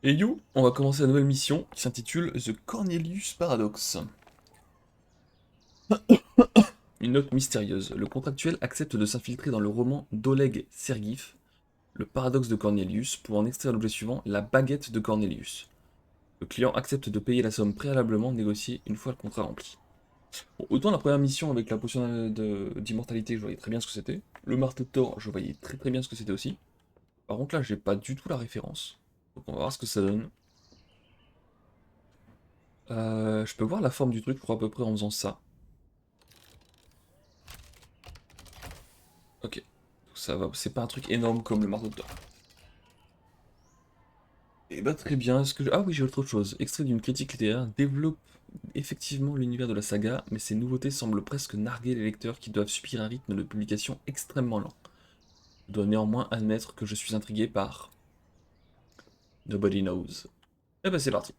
Et you, on va commencer la nouvelle mission qui s'intitule The Cornelius Paradox. Une note mystérieuse. Le contractuel accepte de s'infiltrer dans le roman d'Oleg Sergiev, Le paradoxe de Cornelius, pour en extraire l'objet suivant, la baguette de Cornelius. Le client accepte de payer la somme préalablement négociée une fois le contrat rempli. Bon, autant la première mission avec la potion d'immortalité, je voyais très bien ce que c'était. Le marteau de Thor, je voyais très bien ce que c'était aussi. Par contre là, j'ai pas du tout la référence. Donc on va voir ce que ça donne. Je peux voir la forme du truc, je crois à peu près en faisant ça. Ok. Donc ça va, c'est pas un truc énorme comme le marteau de Thor. Et bah très bien, est-ce que... Ah oui, j'ai autre chose. Extrait d'une critique littéraire développe effectivement l'univers de la saga, mais ces nouveautés semblent presque narguer les lecteurs qui doivent subir un rythme de publication extrêmement lent. Je dois néanmoins admettre que je suis intrigué par Nobody Knows. Eh bah c'est parti.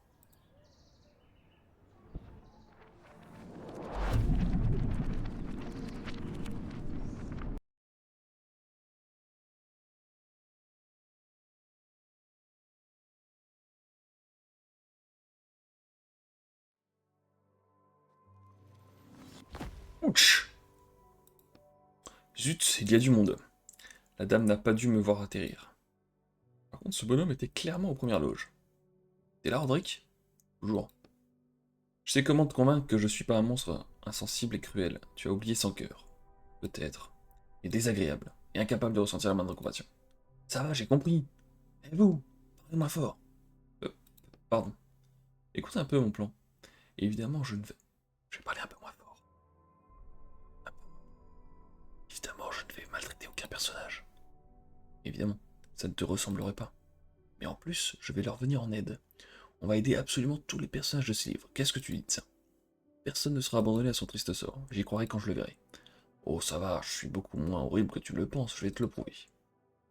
Ouch. Zut, il y a du monde. La dame n'a pas dû me voir atterrir. Par contre, ce bonhomme était clairement aux premières loges. T'es là, Roderick? Toujours. Je sais comment te convaincre que je suis pas un monstre insensible et cruel. Tu as oublié sans cœur. Peut-être. Et désagréable. Et incapable de ressentir la moindre compassion. Ça va, j'ai compris. Et vous? Parlez-moi fort. Euh, pardon. Écoute un peu mon plan. Et évidemment, je vais parler un peu moins fort. Évidemment, je ne vais maltraiter aucun personnage. Évidemment, ça ne te ressemblerait pas. Mais en plus, je vais leur venir en aide. On va aider absolument tous les personnages de ces livres. Qu'est-ce que tu dis de ça? Personne ne sera abandonné à son triste sort. J'y croirai quand je le verrai. Oh, ça va, je suis beaucoup moins horrible que tu le penses, je vais te le prouver.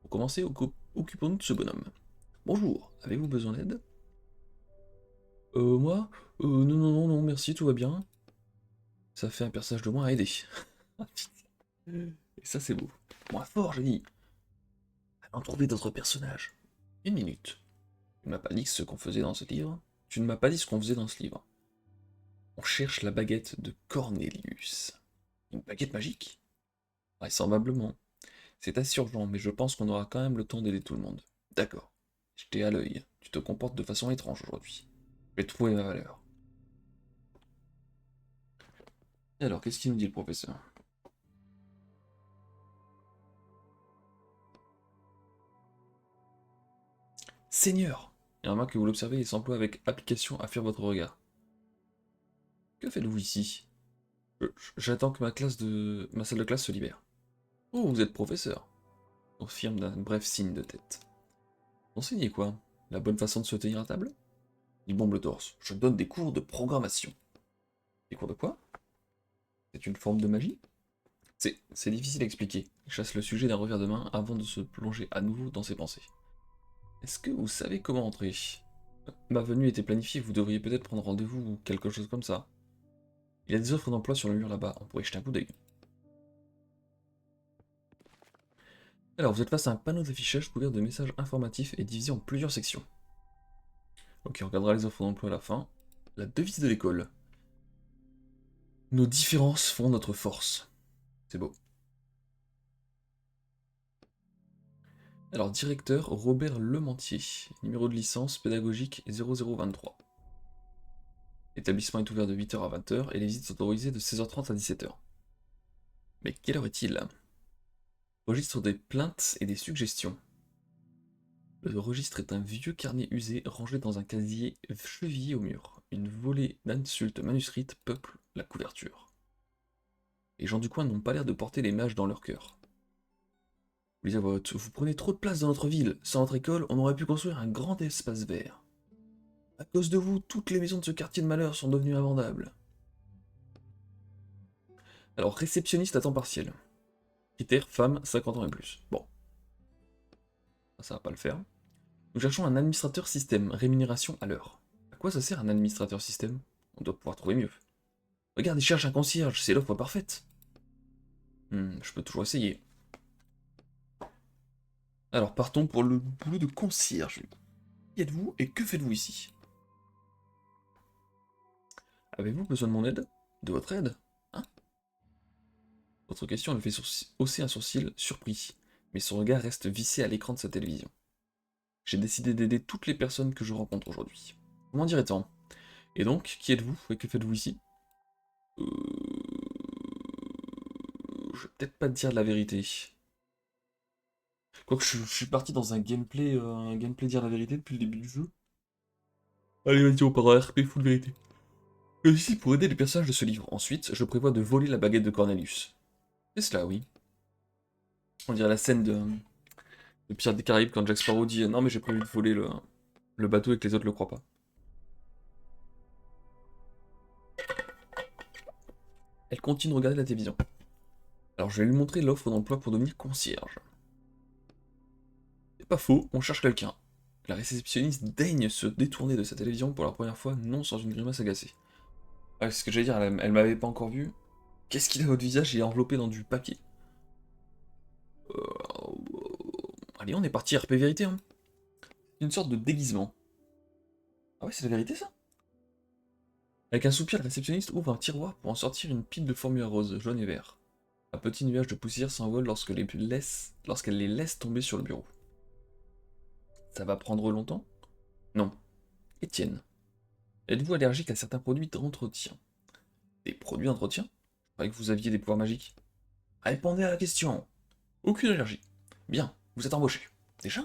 Pour commencer, occupons-nous de ce bonhomme. Bonjour, avez-vous besoin d'aide? Moi? Non, merci, tout va bien. Ça fait un personnage de moins à aider. Et ça, c'est beau. Moins fort, j'ai dit. Allons trouver d'autres personnages. Une minute. Tu ne m'as pas dit ce qu'on faisait dans ce livre? Tu ne m'as pas dit ce qu'on faisait dans ce livre. On cherche la baguette de Cornelius. Une baguette magique? Vraisemblablement. C'est assez urgent, mais je pense qu'on aura quand même le temps d'aider tout le monde. D'accord. Je t'ai à l'œil. Tu te comportes de façon étrange aujourd'hui. Je vais trouver ma valeur. Et alors, qu'est-ce qu'il nous dit le professeur? Seigneur! Et remarque que vous l'observez, il s'emploie avec application à fuir votre regard. Que faites-vous ici? J'attends que ma salle de classe se libère. Oh, vous êtes professeur, confirme d'un bref signe de tête. Enseignez quoi? La bonne façon de se tenir à table? Il bombe le torse. Je donne des cours de programmation. Des cours de quoi? C'est une forme de magie? C'est difficile à expliquer. Il chasse le sujet d'un revers de main avant de se plonger à nouveau dans ses pensées. Est-ce que vous savez comment entrer? Ma venue était planifiée, vous devriez peut-être prendre rendez-vous ou quelque chose comme ça. Il y a des offres d'emploi sur le mur là-bas, on pourrait jeter un coup d'œil. Alors, vous êtes face à un panneau d'affichage couvert de messages informatifs et divisé en plusieurs sections. Ok, on regardera les offres d'emploi à la fin. La devise de l'école. Nos différences font notre force. C'est beau. Alors, directeur Robert Lementier, numéro de licence pédagogique 0023. L'établissement est ouvert de 8h à 20h et les visites sont autorisées de 16h30 à 17h. Mais quelle heure est-il? Registre des plaintes et des suggestions. Le registre est un vieux carnet usé rangé dans un casier chevillé au mur. Une volée d'insultes manuscrites peuple la couverture. Les gens du coin n'ont pas l'air de porter les mages dans leur cœur. Vous à voix haute, vous prenez trop de place dans notre ville. Sans notre école, on aurait pu construire un grand espace vert. À cause de vous, toutes les maisons de ce quartier de malheur sont devenues invendables. Alors, réceptionniste à temps partiel. Critère femme 50 ans et plus. Bon, ça va pas le faire. Nous cherchons un administrateur système, rémunération à l'heure. À quoi ça sert un administrateur système? On doit pouvoir trouver mieux. Regarde, il cherche un concierge, c'est l'offre parfaite. Je peux toujours essayer. Alors partons pour le boulot de concierge. Qui êtes-vous et que faites-vous ici? Avez-vous besoin de mon aide? De votre aide? Hein? Votre question le fait hausser un sourcil surpris, mais son regard reste vissé à l'écran de sa télévision. J'ai décidé d'aider toutes les personnes que je rencontre aujourd'hui. Comment dirait-on? Et donc, qui êtes-vous et que faites-vous ici? Je vais peut-être pas te dire la vérité. Quoique je suis parti dans un gameplay dire la vérité depuis le début du jeu. Allez, vas-y, on part en RP full vérité. Je suis ici pour aider les personnages de ce livre. Ensuite, je prévois de voler la baguette de Cornelius. C'est cela, oui. On dirait la scène de Pirates des Caraïbes quand Jack Sparrow dit non mais j'ai prévu de voler le bateau et que les autres le croient pas. Elle continue de regarder la télévision. Alors je vais lui montrer l'offre d'emploi pour devenir concierge. C'est pas faux, on cherche quelqu'un. La réceptionniste daigne se détourner de sa télévision pour la première fois, non sans une grimace agacée. Ah, c'est ce que j'allais dire, elle m'avait pas encore vu. Qu'est-ce qu'il a à votre visage? Il est enveloppé dans du papier. Allez, on est parti RP vérité, hein. Une sorte de déguisement. Ah ouais, c'est la vérité ça? Avec un soupir, le réceptionniste ouvre un tiroir pour en sortir une pile de formulaires roses, jaunes et verts. Un petit nuage de poussière s'envole lorsqu'elle les laisse tomber sur le bureau. Ça va prendre longtemps? Non. Étienne, êtes-vous allergique à certains produits d'entretien? Des produits d'entretien? Je croyais que vous aviez des pouvoirs magiques. Répondez à la question. Aucune allergie. Bien, vous êtes embauché. Déjà?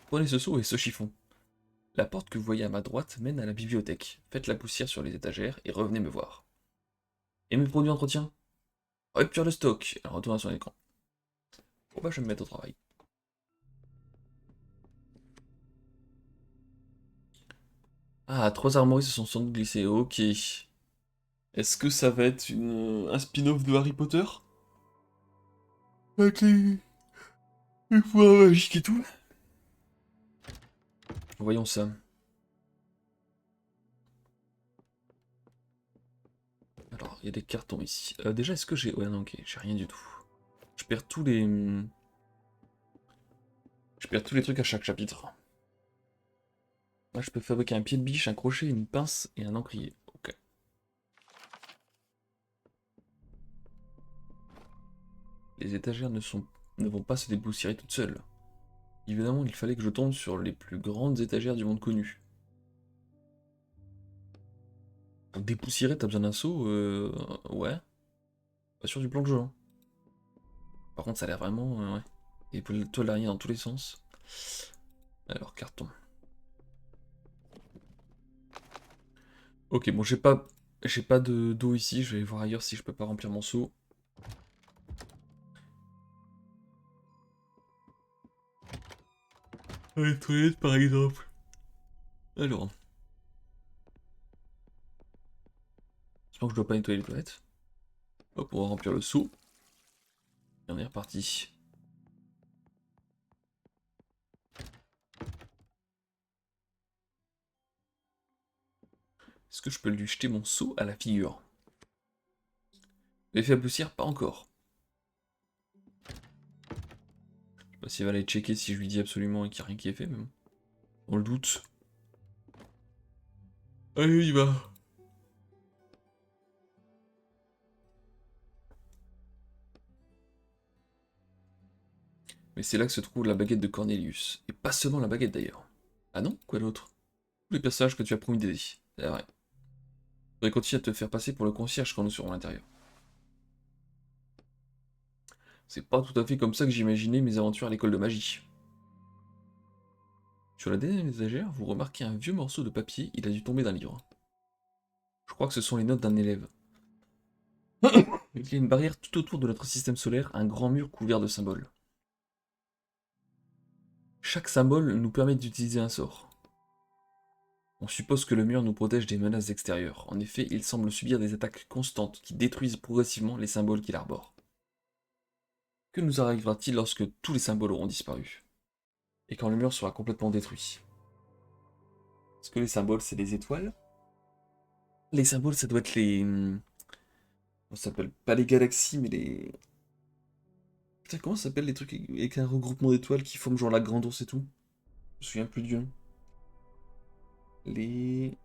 Prenez ce seau et ce chiffon. La porte que vous voyez à ma droite mène à la bibliothèque. Faites la poussière sur les étagères et revenez me voir. Et mes produits d'entretien? Rupture de stock. Elle retourne à son écran. Bon bah je vais me mettre au travail. Ah, 3 armoiries se sont sans doute glissées. Ok. Est-ce que ça va être un spin-off de Harry Potter? Avec les pouvoirs magiques et tout? Voyons ça. Alors, il y a des cartons ici. Déjà, est-ce que j'ai... Ouais, non, ok, j'ai rien du tout. Je perds tous les... Je perds tous les trucs à chaque chapitre. Là, je peux fabriquer un pied de biche, un crochet, une pince et un encrier. Ok. Les étagères ne vont pas se dépoussiérer toutes seules. Évidemment, il fallait que je tombe sur les plus grandes étagères du monde connu. Pour dépoussiérer, t'as besoin d'un seau? Ouais. Pas sûr du plan de jeu, hein. Par contre, ça a l'air vraiment... ouais. Et toile d'araignée dans tous les sens. Alors, carton. Ok, bon, j'ai pas de d'eau ici. Je vais voir ailleurs si je peux pas remplir mon seau. Les toilettes, par exemple. Alors, j'espère que je dois pas nettoyer les toilettes. Hop, on va remplir le seau. Et on est reparti. Est-ce que je peux lui jeter mon seau à la figure? L'effet à poussière, pas encore. Je sais pas s'il va aller checker si je lui dis absolument et qu'il n'y a rien qui est fait, mais bon. On le doute. Allez, il va. Mais c'est là que se trouve la baguette de Cornelius. Et pas seulement la baguette d'ailleurs. Ah non? Quoi d'autre? Tous les personnages que tu as promis d'aider. C'est vrai. Je voudrais continuer à te faire passer pour le concierge quand nous serons à l'intérieur. C'est pas tout à fait comme ça que j'imaginais mes aventures à l'école de magie. Sur la dernière étagère, vous remarquez un vieux morceau de papier, il a dû tomber d'un livre. Je crois que ce sont les notes d'un élève. Il y a une barrière tout autour de notre système solaire, un grand mur couvert de symboles. Chaque symbole nous permet d'utiliser un sort. On suppose que le mur nous protège des menaces extérieures. En effet, il semble subir des attaques constantes qui détruisent progressivement les symboles qu'il arbore. Que nous arrivera-t-il lorsque tous les symboles auront disparu? Et quand le mur sera complètement détruit? Est-ce que les symboles, c'est les étoiles? Les symboles, ça doit être les... ça s'appelle pas les galaxies, mais les... Putain, comment ça s'appelle les trucs avec un regroupement d'étoiles qui forment genre la grande ours et tout? Je me souviens plus du nom. les...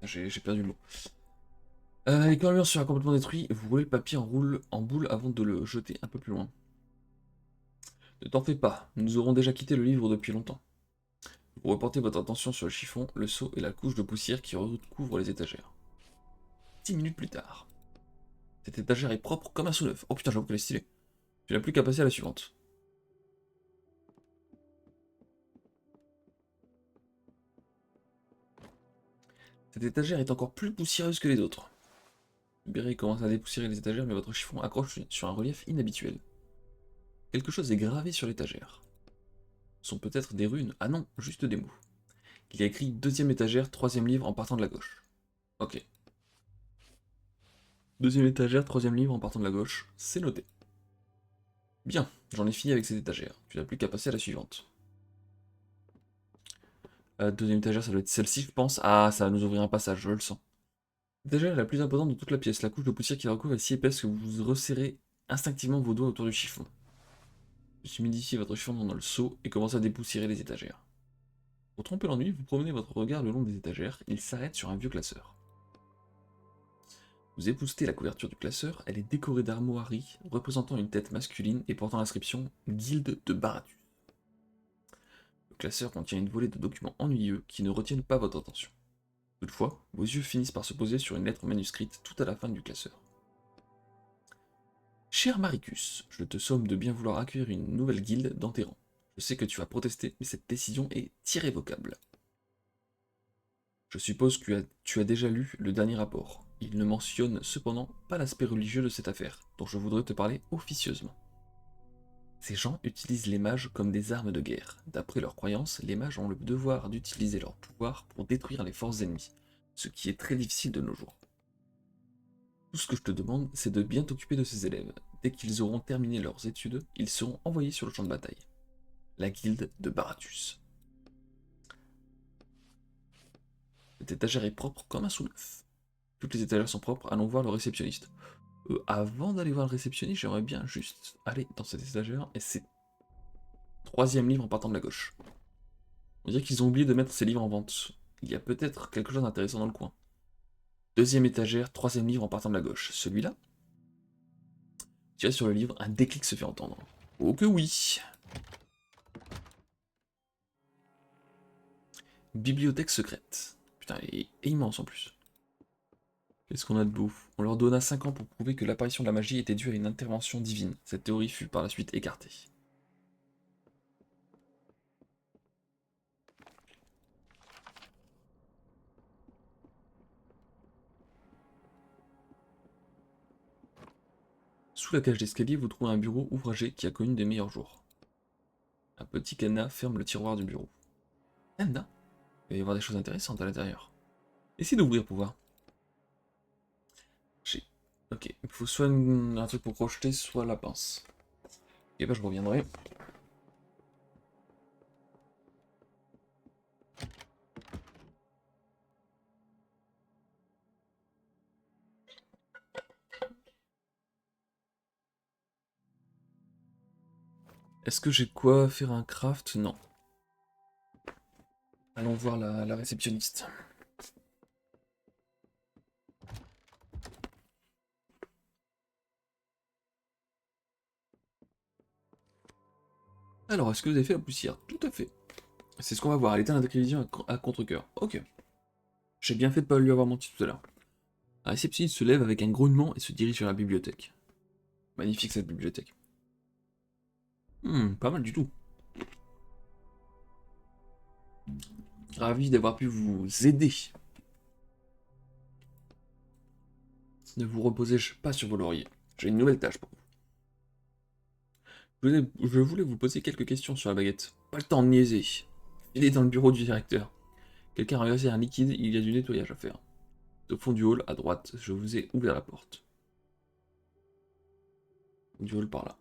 J'ai perdu le mot. Et quand le mur sera complètement détruit, vous roulez le papier en boule avant de le jeter un peu plus loin. Ne t'en fais pas, nous aurons déjà quitté le livre depuis longtemps. Vous reportez votre attention sur le chiffon, le seau et la couche de poussière qui recouvre les étagères. 10 minutes plus tard. Cette étagère est propre comme un sous-neuf. Oh putain, j'avoue qu'elle est stylée. Tu n'as plus qu'à passer à la suivante. Cette étagère est encore plus poussiéreuse que les autres. Béret commence à dépoussiérer les étagères, mais votre chiffon accroche sur un relief inhabituel. Quelque chose est gravé sur l'étagère. Ce sont peut-être des runes. Ah non, juste des mots. Il y a écrit deuxième étagère, troisième livre en partant de la gauche. Ok. Deuxième étagère, troisième livre en partant de la gauche. C'est noté. Bien, j'en ai fini avec cette étagère. Tu n'as plus qu'à passer à la suivante. Deuxième étagère, ça doit être celle-ci, je pense. Ah, ça va nous ouvrir un passage, je le sens. L'étagère est la plus importante de toute la pièce. La couche de poussière qui la recouvre est si épaisse que vous resserrez instinctivement vos doigts autour du chiffon. Vous humidifiez votre chiffon dans le seau et commencez à dépoussiérer les étagères. Pour tromper l'ennui, vous promenez votre regard le long des étagères. Il s'arrête sur un vieux classeur. Vous époustez la couverture du classeur. Elle est décorée d'armoiries représentant une tête masculine et portant l'inscription Guilde de Baratus. Le classeur contient une volée de documents ennuyeux qui ne retiennent pas votre attention. Toutefois, vos yeux finissent par se poser sur une lettre manuscrite tout à la fin du classeur. Cher Maricus, je te somme de bien vouloir accueillir une nouvelle guilde dans tes rangs. Je sais que tu vas protester, mais cette décision est irrévocable. Je suppose que tu as déjà lu le dernier rapport. Il ne mentionne cependant pas l'aspect religieux de cette affaire, dont je voudrais te parler officieusement. Ces gens utilisent les mages comme des armes de guerre. D'après leurs croyances, les mages ont le devoir d'utiliser leur pouvoir pour détruire les forces ennemies, ce qui est très difficile de nos jours. Tout ce que je te demande, c'est de bien t'occuper de ces élèves. Dès qu'ils auront terminé leurs études, ils seront envoyés sur le champ de bataille. La guilde de Baratus. Cette étagère est propre comme un sous-neuf. Toutes les étagères sont propres, allons voir le réceptionniste. Avant d'aller voir le réceptionniste, j'aimerais bien juste aller dans cette étagère, et c'est troisième livre en partant de la gauche. On dirait qu'ils ont oublié de mettre ces livres en vente. Il y a peut-être quelque chose d'intéressant dans le coin. Deuxième étagère, troisième livre en partant de la gauche. Celui-là. Tirez sur le livre, un déclic se fait entendre. Oh que oui. Bibliothèque secrète. Putain, elle est immense en plus. Qu'est-ce qu'on a de beau? On leur donna 5 ans pour prouver que l'apparition de la magie était due à une intervention divine. Cette théorie fut par la suite écartée. Sous la cage d'escalier, vous trouvez un bureau ouvragé qui a connu des meilleurs jours. Un petit cadenas ferme le tiroir du bureau. Cadenas? Il va y avoir des choses intéressantes à l'intérieur. Essayez d'ouvrir pour voir. J'ai... Ok, il faut soit un truc pour crocheter, soit la pince. Et bah je reviendrai. Est-ce que j'ai quoi faire un craft? Non. Allons voir la réceptionniste. Alors, est-ce que vous avez fait la poussière? Tout à fait. C'est ce qu'on va voir. Elle était à la télévision à contre-cœur. Ok. J'ai bien fait de pas lui avoir menti tout à l'heure. La réceptionniste se lève avec un grognement et se dirige vers la bibliothèque. Magnifique cette bibliothèque. Pas mal du tout. Ravi d'avoir pu vous aider. Ne vous reposez pas sur vos lauriers. J'ai une nouvelle tâche pour vous. Je voulais vous poser quelques questions sur la baguette. Pas le temps de niaiser. Il est dans le bureau du directeur. Quelqu'un a versé un liquide, il y a du nettoyage à faire. Au fond du hall, à droite, je vous ai ouvert la porte. Du hall par là.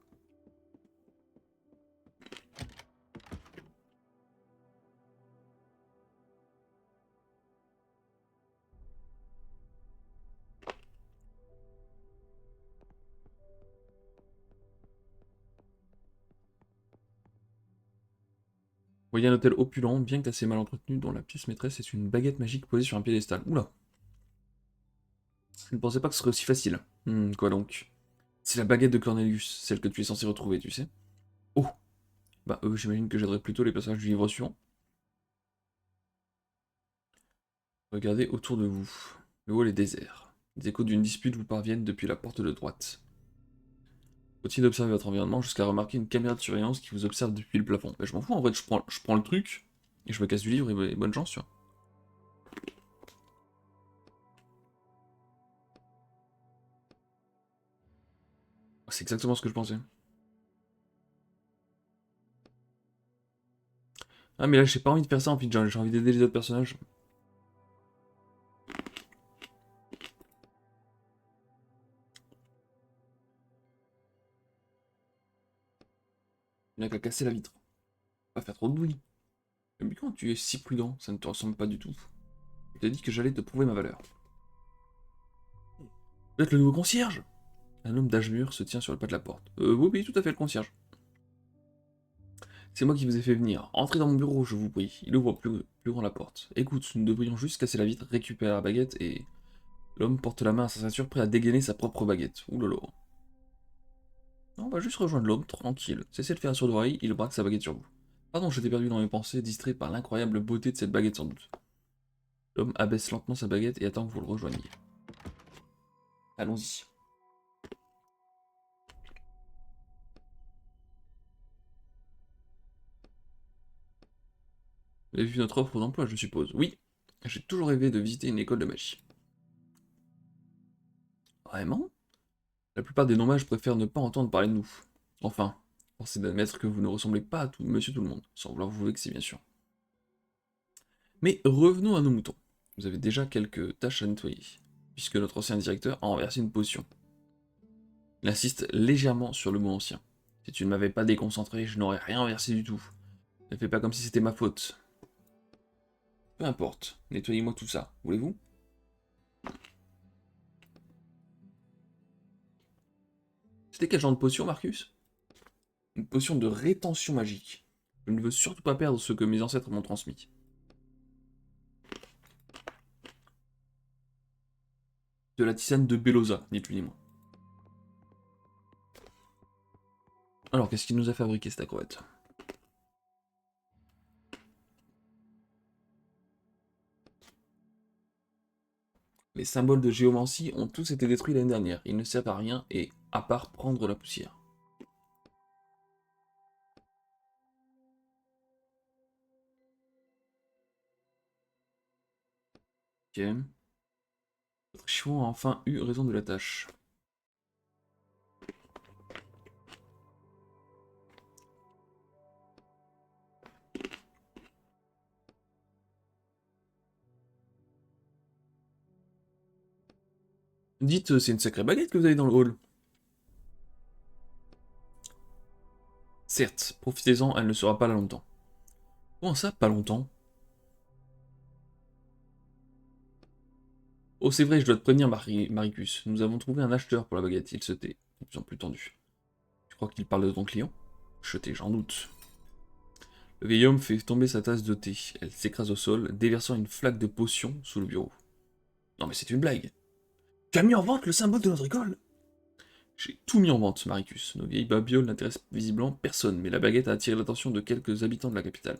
Voyez un hôtel opulent, bien classé, mal entretenu, dont la pièce maîtresse est une baguette magique posée sur un piédestal. Oula. Je ne pensais pas que ce serait aussi facile. Quoi donc? C'est la baguette de Cornelius, celle que tu es censé retrouver, tu sais. Oh. Bah, j'imagine que j'aiderais plutôt les personnages du livre suivant. Regardez autour de vous. Le hall est désert. Des échos d'une dispute vous parviennent depuis la porte de droite. Faut-il observer votre environnement jusqu'à remarquer une caméra de surveillance qui vous observe depuis le plafond. Bah, je m'en fous, en fait, je prends le truc, et je me casse du livre, et bonne chance, tu vois. C'est exactement ce que je pensais. Ah, mais là, j'ai pas envie de faire ça, en fait, j'ai envie d'aider les autres personnages. Il n'a qu'à casser la vitre. Pas faire trop de bruit. Mais quand tu es si prudent, ça ne te ressemble pas du tout. Je t'ai dit que j'allais te prouver ma valeur. Vous êtes le nouveau concierge? Un homme d'âge mûr se tient sur le pas de la porte. Oui, oui, tout à fait, le concierge. C'est moi qui vous ai fait venir. Entrez dans mon bureau, je vous prie. Il ouvre plus grand la porte. Écoute, nous devrions juste casser la vitre, récupérer la baguette et... L'homme porte la main à sa ceinture, prêt à dégainer sa propre baguette. Oulala. On va juste rejoindre l'homme, tranquille. Cessez de faire un sourd d'oreille, il braque sa baguette sur vous. Pardon, j'étais perdu dans mes pensées, distrait par l'incroyable beauté de cette baguette sans doute. L'homme abaisse lentement sa baguette et attend que vous le rejoigniez. Allons-y. Vous avez vu notre offre d'emploi, je suppose? Oui. J'ai toujours rêvé de visiter une école de magie. Vraiment? La plupart des non-mages préfèrent ne pas entendre parler de nous. Enfin, force est d'admettre que vous ne ressemblez pas à tout, monsieur tout le monde, sans vouloir vous vexer bien sûr. Mais revenons à nos moutons. Vous avez déjà quelques tâches à nettoyer, puisque notre ancien directeur a renversé une potion. Il insiste légèrement sur le mot ancien. Si tu ne m'avais pas déconcentré, je n'aurais rien renversé du tout. Ne fais pas comme si c'était ma faute. Peu importe, nettoyez-moi tout ça, voulez-vous? C'était quel genre de potion, Marcus? Une potion de rétention magique. Je ne veux surtout pas perdre ce que mes ancêtres m'ont transmis. De la tisane de Belosa, ni plus ni moins. Alors, qu'est-ce qu'il nous a fabriqué, cette acrobate? Les symboles de géomancie ont tous été détruits l'année dernière. Ils ne servent à rien et, à part prendre la poussière. Ok. Votre chiffon a enfin eu raison de la tâche. Dites, c'est une sacrée baguette que vous avez dans le hall. Certes, profitez-en, elle ne sera pas là longtemps. Comment ça, pas longtemps? Oh, c'est vrai, je dois te prévenir, Maricus. Nous avons trouvé un acheteur pour la baguette. Il se tait, de plus en plus tendu. Tu crois qu'il parle de ton client? Jeté, j'en doute. Le vieil homme fait tomber sa tasse de thé. Elle s'écrase au sol, déversant une flaque de potion sous le bureau. Non mais c'est une blague. Tu as mis en vente le symbole de notre école? J'ai tout mis en vente, Maricus. Nos vieilles babioles n'intéressent visiblement personne, mais la baguette a attiré l'attention de quelques habitants de la capitale.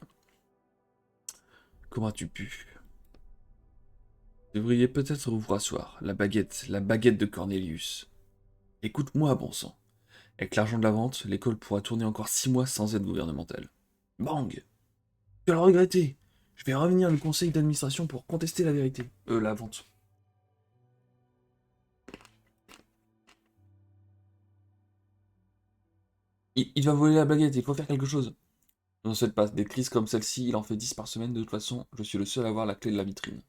Comment as-tu pu? Vous devriez peut-être vous rasseoir. La baguette de Cornelius. Écoute-moi, bon sang. Avec l'argent de la vente, l'école pourra tourner encore 6 mois sans aide gouvernementale. Bang! Tu vas le regretter. Je vais revenir au conseil d'administration pour contester la vérité. La vente. Il va voler la baguette, il faut faire quelque chose. Ne souhaite pas, des crises comme celle-ci, il en fait 10 par semaine, de toute façon, je suis le seul à avoir la clé de la vitrine.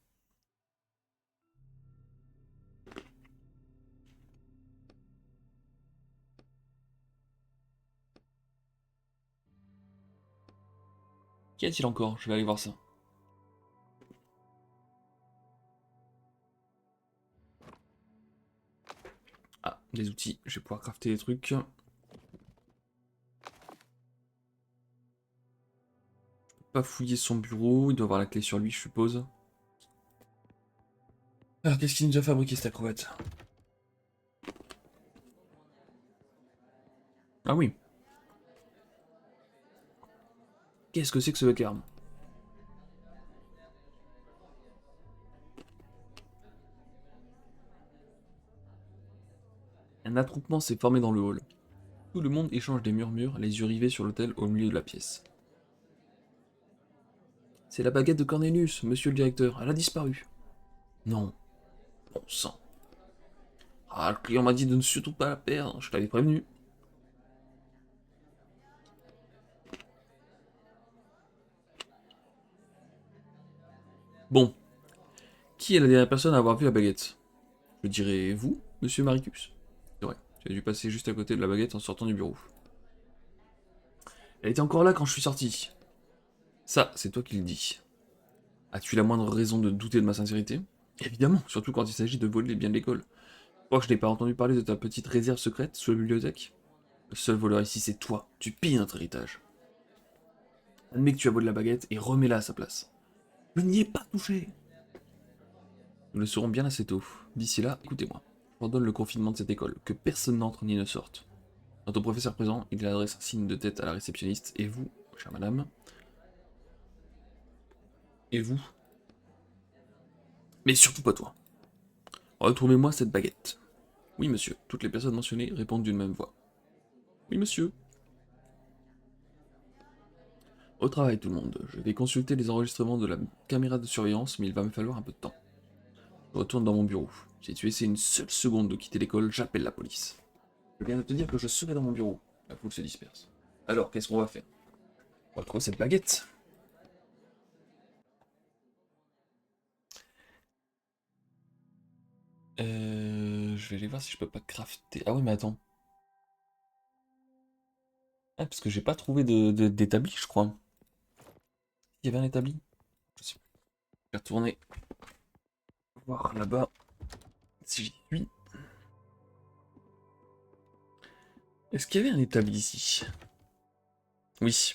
Qu'y a-t-il encore? Je vais aller voir ça. Ah, des outils, je vais pouvoir crafter des trucs. Pas fouiller son bureau, il doit avoir la clé sur lui, je suppose. Alors, qu'est-ce qu'il nous a fabriqué, cette acrobate? Ah oui. Qu'est-ce que c'est que ce vacarme? Un attroupement s'est formé dans le hall. Tout le monde échange des murmures, les yeux rivés sur l'autel au milieu de la pièce. C'est la baguette de Cornelius, monsieur le directeur, elle a disparu. Non, bon sang. Ah, le client m'a dit de ne surtout pas la perdre, je t'avais prévenu. Bon, qui est la dernière personne à avoir vu la baguette? Je dirais vous, monsieur Maricus. C'est vrai, tu as dû passer juste à côté de la baguette en sortant du bureau. Elle était encore là quand je suis sorti. Ça, c'est toi qui le dis. As-tu la moindre raison de douter de ma sincérité? Évidemment, surtout quand il s'agit de voler les biens de l'école. Je crois que je n'ai pas entendu parler de ta petite réserve secrète sous la bibliothèque? Le seul voleur ici, c'est toi. Tu pilles notre héritage. Admets que tu as volé la baguette et remets-la à sa place. Je n'y ai pas touché. Nous le saurons bien assez tôt. D'ici là, écoutez-moi. J'ordonne le confinement de cette école, que personne n'entre ni ne sorte. Quant au professeur présent, il adresse un signe de tête à la réceptionniste, et vous, chère madame, et vous, mais surtout pas toi. Retrouvez-moi cette baguette. Oui, monsieur. Toutes les personnes mentionnées répondent d'une même voix. Oui, monsieur. Au travail, tout le monde. Je vais consulter les enregistrements de la caméra de surveillance, mais il va me falloir un peu de temps. Je retourne dans mon bureau. Si tu essaies une seule seconde de quitter l'école, j'appelle la police. Je viens de te dire que je serai dans mon bureau. La foule se disperse. Alors, qu'est-ce qu'on va faire? On va trouver cette baguette. Je vais aller voir si je peux pas crafter. Ah oui, mais attends. Ah, parce que j'ai pas trouvé d'établi, je crois. Il y avait un établi? Je sais plus. Je vais retourner voir là-bas si j'y suis. Est-ce qu'il y avait un établi ici? Oui.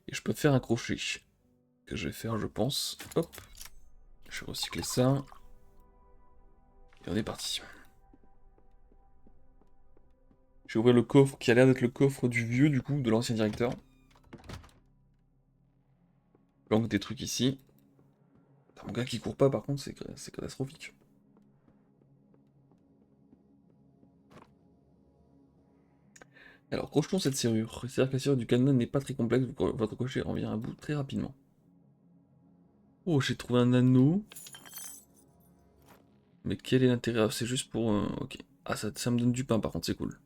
Et je peux faire un crochet. Que je vais faire, je pense. Hop. Je vais recycler ça. Et on est parti. Je vais ouvrir le coffre qui a l'air d'être le coffre du vieux, du coup, de l'ancien directeur. Donc des trucs ici. Putain, mon gars qui court pas, par contre, c'est catastrophique. Alors, crochetons cette serrure. C'est-à-dire que la serrure du cadenas n'est pas très complexe, votre crochet en vient à bout très rapidement. Oh, j'ai trouvé un anneau. Mais quel est l'intérêt? Ah, c'est juste pour... ok. Ah, ça me donne du pain, par contre, c'est cool.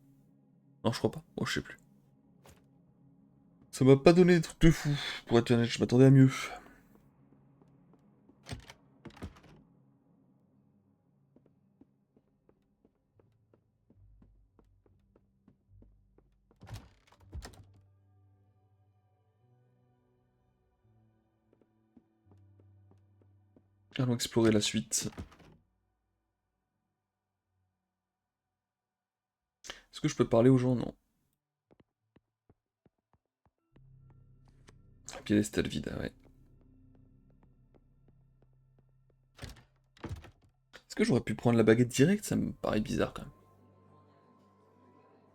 Non, je crois pas. Oh, je sais plus. Ça m'a pas donné des trucs de fou, pour être honnête, je m'attendais à mieux. Allons explorer la suite. Est-ce que je peux parler aux gens? Non. Un piédestal vide, ah ouais. Est-ce que j'aurais pu prendre la baguette directe? Ça me paraît bizarre quand même.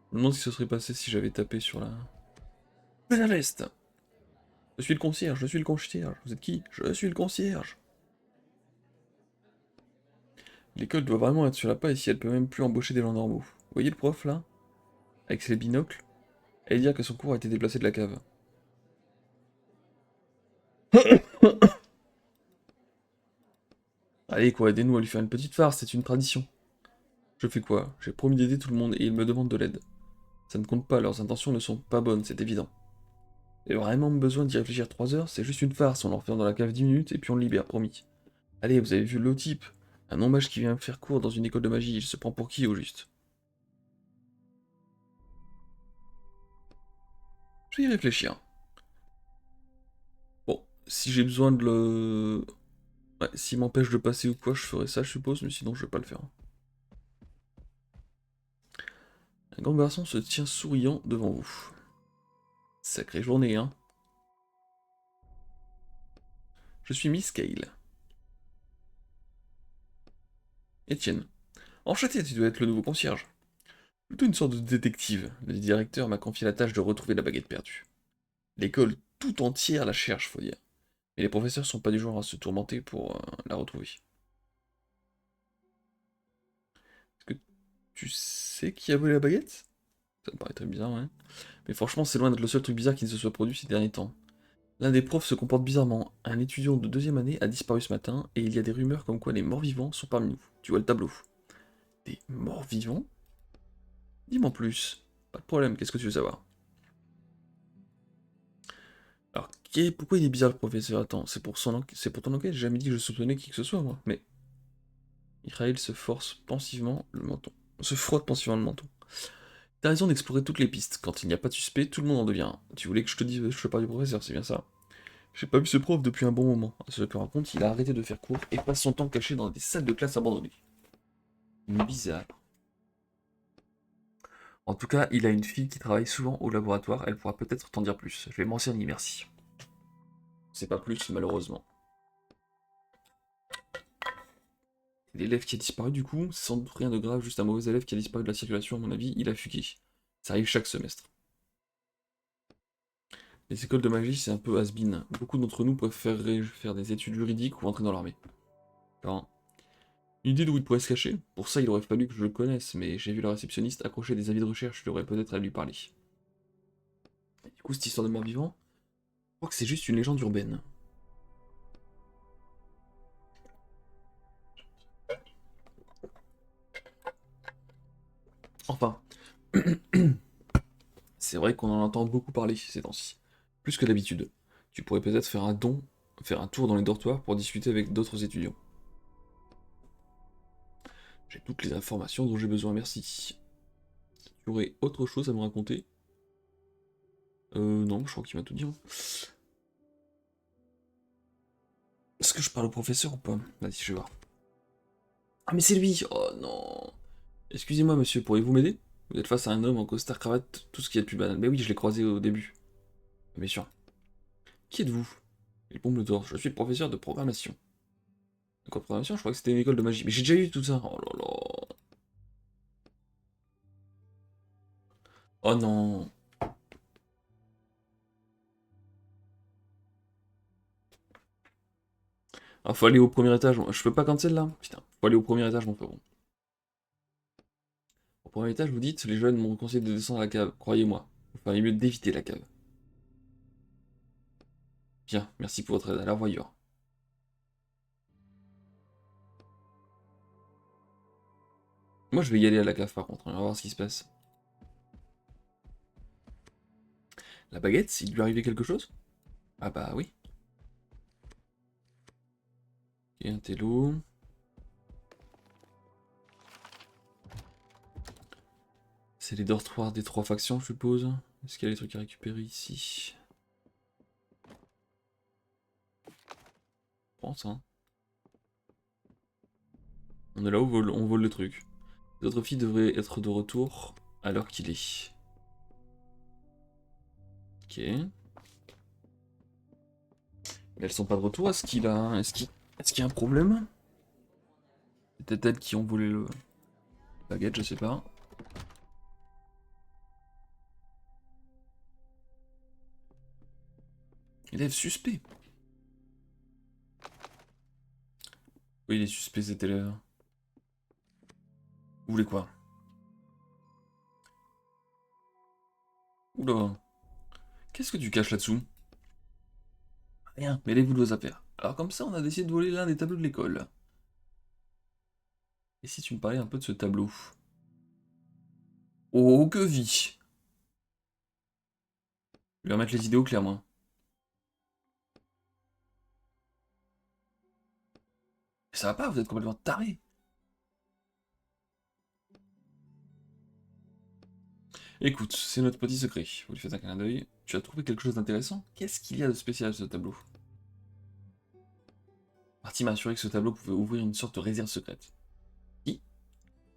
Je me demande ce qui se serait passé si j'avais tapé sur la... La veste! Je suis le concierge, je suis le concierge. Vous êtes qui? Je suis le concierge. L'école doit vraiment être sur la paille si elle peut même plus embaucher des gens normaux. Vous voyez le prof là? Avec ses binocles? Elle dire que son cours a été déplacé de la cave. Allez quoi, aidez-nous à lui faire une petite farce, c'est une tradition. Je fais quoi? J'ai promis d'aider tout le monde et ils me demandent de l'aide. Ça ne compte pas, leurs intentions ne sont pas bonnes, c'est évident. J'ai vraiment besoin d'y réfléchir 3 heures, c'est juste une farce, on l'enferme dans la cave 10 minutes et puis on le libère, promis. Allez, vous avez vu le type? Un non-mage qui vient faire cours dans une école de magie, il se prend pour qui au juste? Je vais y réfléchir. Bon, si j'ai besoin de le... Ouais, s'il m'empêche de passer ou quoi, je ferai ça, je suppose, mais sinon je vais pas le faire. Un grand garçon se tient souriant devant vous. Sacrée journée, hein. Je suis Miss Kale. Étienne. Enchanté, tu dois être le nouveau concierge. Plutôt une sorte de détective. Le directeur m'a confié la tâche de retrouver la baguette perdue. L'école tout entière la cherche, faut dire. Mais les professeurs sont pas du genre à se tourmenter pour la retrouver. Est-ce que tu sais qui a volé la baguette? Ça me paraît très bizarre, ouais. Mais franchement, c'est loin d'être le seul truc bizarre qui se soit produit ces derniers temps. L'un des profs se comporte bizarrement. Un étudiant de deuxième année a disparu ce matin, et il y a des rumeurs comme quoi les morts-vivants sont parmi nous. Tu vois le tableau. Des morts-vivants? Dis-moi en plus. Pas de problème, qu'est-ce que tu veux savoir? Alors, pourquoi il est bizarre le professeur? Attends, c'est pour ton enquête, j'ai jamais dit que je soupçonnais qui que ce soit, moi. Mais... Mikhail se force pensivement le menton. Se frotte pensivement le menton. T'as raison d'explorer toutes les pistes. Quand il n'y a pas de suspect, tout le monde en devient un. Tu voulais que je te dise, je te parle du professeur, c'est bien ça? J'ai pas vu ce prof depuis un bon moment. À ce que raconte, il a arrêté de faire cours et passe son temps caché dans des salles de classe abandonnées. Bizarre. En tout cas, il a une fille qui travaille souvent au laboratoire, elle pourra peut-être t'en dire plus. Je vais m'en renseigner, merci. C'est pas plus, malheureusement. L'élève qui a disparu, du coup, c'est sans doute rien de grave, juste un mauvais élève qui a disparu de la circulation, à mon avis, il a fugué. Ça arrive chaque semestre. Les écoles de magie, c'est un peu has-been. Beaucoup d'entre nous préféreraient faire des études juridiques ou entrer dans l'armée. Alors, une idée d'où il pourrait se cacher? Pour ça, il aurait fallu que je le connaisse, mais j'ai vu la réceptionniste accrocher des avis de recherche, je devrais peut-être aller lui parler. Et du coup, cette histoire de mort-vivant, je crois que c'est juste une légende urbaine. Enfin, c'est vrai qu'on en entend beaucoup parler ces temps-ci. Plus que d'habitude. Tu pourrais peut-être faire un tour dans les dortoirs pour discuter avec d'autres étudiants. J'ai toutes les informations dont j'ai besoin, merci. Tu aurais autre chose à me raconter? Non, je crois qu'il m'a tout dit, hein. Est-ce que je parle au professeur ou pas? Vas-y, je vais voir. Ah, mais c'est lui! Oh non! Excusez-moi, monsieur, pourriez-vous m'aider? Vous êtes face à un homme en costard-cravate, tout ce qu'il y a de plus banal. Mais oui, je l'ai croisé au début. Bien sûr. Qui êtes-vous? Il pompe le torse. Je suis le professeur de programmation. De quoi de programmation? Je crois que c'était une école de magie. Mais j'ai déjà eu tout ça. Oh là là. Oh non. Ah, faut aller au premier étage. Je peux pas cancel là? Putain, faut aller au premier étage, mon frérot. Au premier étage, vous dites, les jeunes m'ont conseillé de descendre à la cave. Croyez-moi. Vous feriez mieux d'éviter la cave. Bien, merci pour votre aide. À la revoyure. Moi, je vais y aller à la cave par contre. On va voir ce qui se passe. La baguette, il lui arrivait quelque chose? Ah bah oui. Ok, un télo. C'est les dortoirs des trois factions, je suppose. Est-ce qu'il y a des trucs à récupérer ici? Je pense, hein. On est là où on vole le truc. Les autres filles devraient être de retour à l'heure qu'il est. Ok. Mais elles sont pas de retour. Est-ce qu'il y a un problème? C'est peut-être elles qui ont volé le baguette, je sais pas. Élève suspect. Oui, les suspects étaient là. Vous voulez quoi? Oula. Qu'est-ce que tu caches là-dessous? Rien. Mêlez-vous de vos affaires. Alors comme ça, on a décidé de voler l'un des tableaux de l'école. Et si tu me parlais un peu de ce tableau? Oh, que vie! Je vais remettre les idées au clair, moi. Ça va pas, vous êtes complètement taré. Écoute, c'est notre petit secret. Vous lui faites un clin d'œil. Tu as trouvé quelque chose d'intéressant? Qu'est-ce qu'il y a de spécial sur ce tableau? Marty m'a assuré que ce tableau pouvait ouvrir une sorte de réserve secrète. Qui?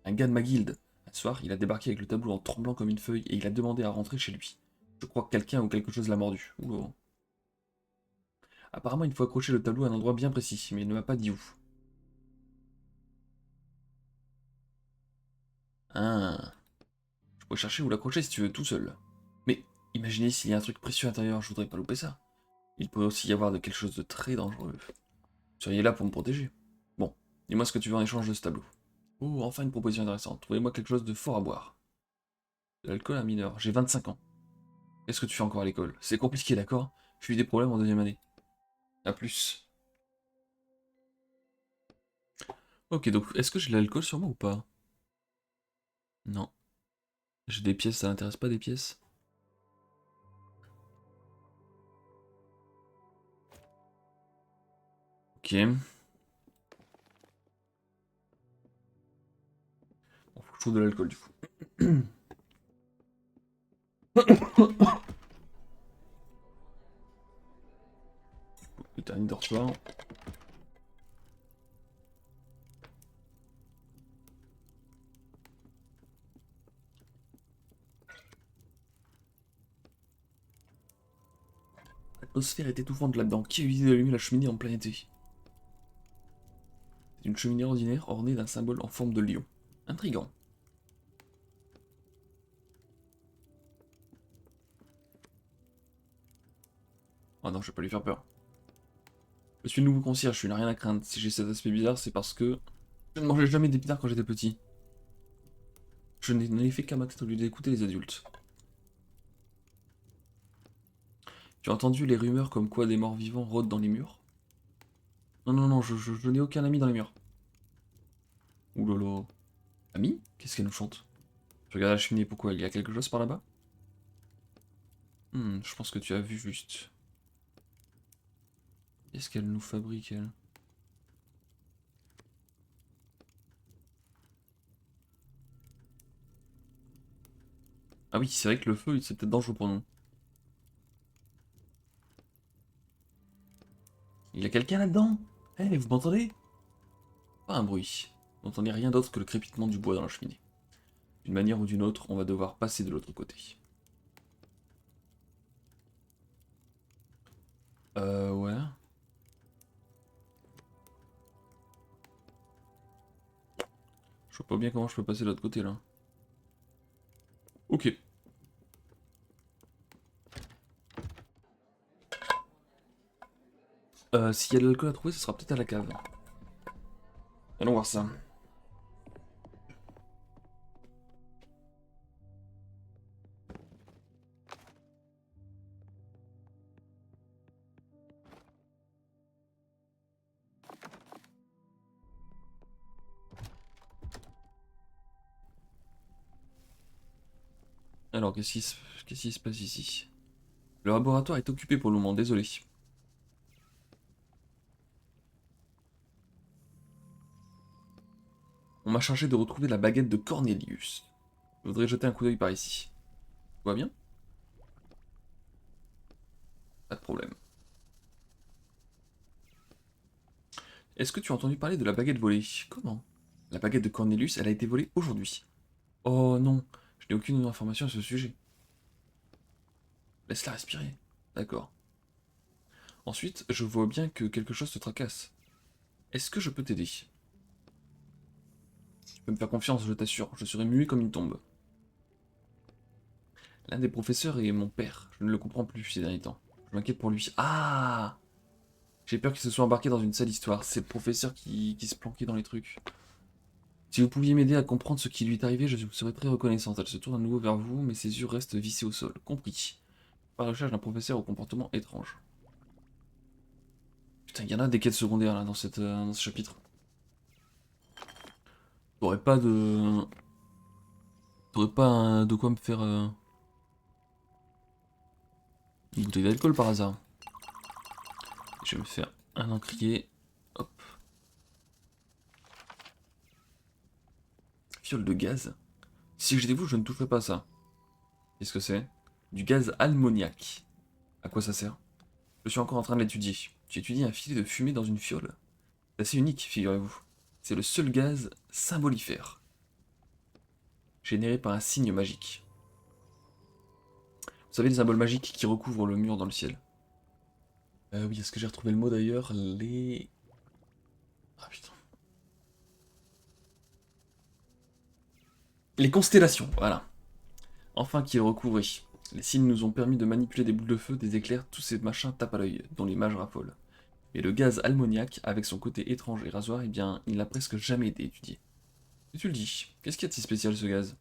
Un gars de ma guilde. Un Ce soir, il a débarqué avec le tableau en tremblant comme une feuille et il a demandé à rentrer chez lui. Je crois que quelqu'un ou quelque chose l'a mordu. Oula. Apparemment, il faut accrocher le tableau à un endroit bien précis, mais il ne m'a pas dit où. Ah. Je pourrais chercher où l'accrocher si tu veux, tout seul. Mais imaginez s'il y a un truc précieux à l'intérieur, je voudrais pas louper ça. Il pourrait aussi y avoir de quelque chose de très dangereux. Vous seriez là pour me protéger. Bon, dis-moi ce que tu veux en échange de ce tableau. Oh, enfin une proposition intéressante. Trouvez-moi quelque chose de fort à boire. De l'alcool à mineur. J'ai 25 ans. Qu'est-ce que tu fais encore à l'école? C'est compliqué, d'accord? J'ai eu des problèmes en deuxième année. À plus. Ok, donc est-ce que j'ai de l'alcool sur moi ou pas? Non. J'ai des pièces, ça n'intéresse pas des pièces? Ok. Bon, faut que je trouve de l'alcool du coup. Putain, une dortoir. L'atmosphère est étouffante là-dedans. Qui a eu l'idée d'allumer la cheminée en plein été? C'est une cheminée ordinaire ornée d'un symbole en forme de lion. Intriguant. Oh non, je vais pas lui faire peur. Je suis le nouveau concierge, je n'ai rien à craindre. Si j'ai cet aspect bizarre, c'est parce que je ne mangeais jamais d'épinards quand j'étais petit. Je n'ai fait qu'à ma tête au lieu d'écouter les adultes. Tu as entendu les rumeurs comme quoi des morts vivants rôdent dans les murs? Non, non, non, je n'ai aucun ami dans les murs. Ouh là là. Ami? Qu'est-ce qu'elle nous chante? Tu regardes la cheminée, pourquoi? Il y a quelque chose par là-bas? Je pense que tu as vu juste. Qu'est-ce qu'elle nous fabrique, elle? Ah oui, c'est vrai que le feu, c'est peut-être dangereux pour nous. Il y a quelqu'un là-dedans? Eh, vous m'entendez? Pas un bruit. Vous n'entendez rien d'autre que le crépitement du bois dans la cheminée. D'une manière ou d'une autre, on va devoir passer de l'autre côté. Ouais. Je vois pas bien comment je peux passer de l'autre côté, là. Ok. S'il y a de l'alcool à trouver, ce sera peut-être à la cave. Allons voir ça. Alors, qu'est-ce qui se passe ici? Le laboratoire est occupé pour le moment, désolé. On m'a chargé de retrouver la baguette de Cornelius. Je voudrais jeter un coup d'œil par ici. Tout va bien? Pas de problème. Est-ce que tu as entendu parler de la baguette volée? Comment? La baguette de Cornelius, elle a été volée aujourd'hui. Oh non, je n'ai aucune information à ce sujet. Laisse-la respirer. D'accord. Ensuite, je vois bien que quelque chose te tracasse. Est-ce que je peux t'aider? Tu peux me faire confiance, je t'assure. Je serai muet comme une tombe. L'un des professeurs est mon père. Je ne le comprends plus ces derniers temps. Je m'inquiète pour lui. Ah! J'ai peur qu'il se soit embarqué dans une sale histoire. C'est le professeur qui se planquait dans les trucs. Si vous pouviez m'aider à comprendre ce qui lui est arrivé, je vous serais très reconnaissante. Elle se tourne à nouveau vers vous, mais ses yeux restent vissés au sol. Compris. Par la recherche d'un professeur au comportement étrange. Putain, il y en a des quêtes secondaires là dans ce chapitre. T'aurais pas de. T'aurais pas de quoi me faire une bouteille d'alcool par hasard. Je vais me faire un encrier. Hop. Fiole de gaz. Si j'étais vous, je ne toucherais pas à ça. Qu'est-ce que c'est? Du gaz ammoniaque. À quoi ça sert? Je suis encore en train de l'étudier. Tu étudies un filet de fumée dans une fiole. C'est assez unique, figurez-vous. C'est le seul gaz symbolifère. générés par un signe magique. Vous savez les symboles magiques qui recouvrent le mur dans le ciel? Oui, est-ce que j'ai retrouvé le mot d'ailleurs? Les... Ah putain. Les constellations, voilà. Enfin qui est recouvré. Les signes nous ont permis de manipuler des boules de feu, des éclairs, tous ces machins tapent à l'œil, dont les mages raffolent. Mais le gaz ammoniaque, avec son côté étrange et rasoir, eh bien, il n'a presque jamais été étudié. Et tu le dis, qu'est-ce qu'il y a de si spécial ce gaz?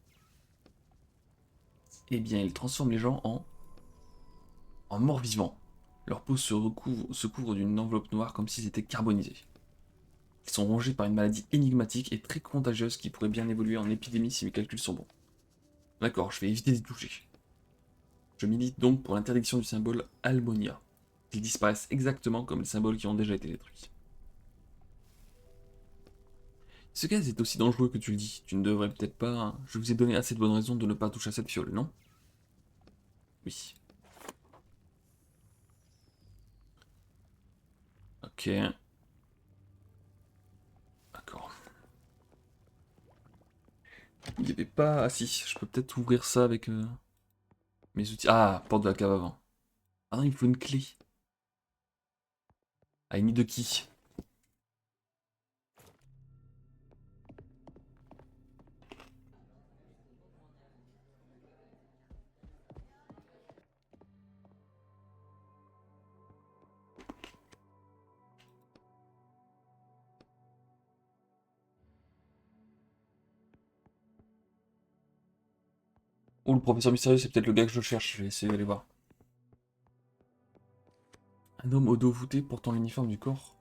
Eh bien, il transforme les gens en morts vivants. Leur peau se couvre d'une enveloppe noire comme s'ils étaient carbonisés. Ils sont rongés par une maladie énigmatique et très contagieuse qui pourrait bien évoluer en épidémie si mes calculs sont bons. D'accord, je vais éviter d'y toucher. Je milite donc pour l'interdiction du symbole Almonia. Qu'ils disparaissent exactement comme les symboles qui ont déjà été détruits. Ce gaz est aussi dangereux que tu le dis. Tu ne devrais peut-être pas... Je vous ai donné assez de bonnes raisons de ne pas toucher à cette fiole, non? Oui. Ok. D'accord. Il n'y avait pas... Ah si, je peux peut-être ouvrir ça avec mes outils. Ah, porte de la cave avant. Ah non, il me faut une clé. Ah, une de qui? Oh, le professeur mystérieux, c'est peut-être le gars que je cherche. Je vais essayer d'aller voir. Un homme au dos voûté portant l'uniforme du corps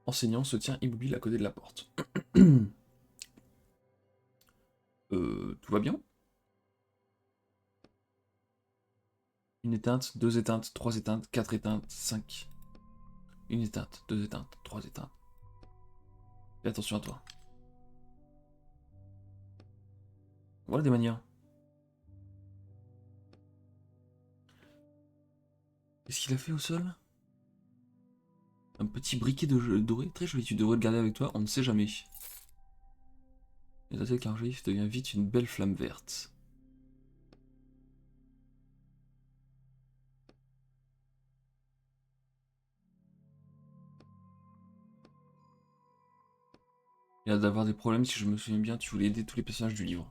enseignant se tient immobile à côté de la porte. Tout va bien? Une éteinte, deux éteintes, trois éteintes, quatre éteintes, cinq. Une éteinte, deux éteintes, trois éteintes. Fais attention à toi. Voilà des manières. Qu'est-ce qu'il a fait au sol? Un petit briquet de doré, très joli. Tu devrais le garder avec toi, on ne sait jamais. Les attaques argilles devient vite une belle flamme verte. Il a d'avoir des problèmes, si je me souviens bien, tu voulais aider tous les personnages du livre.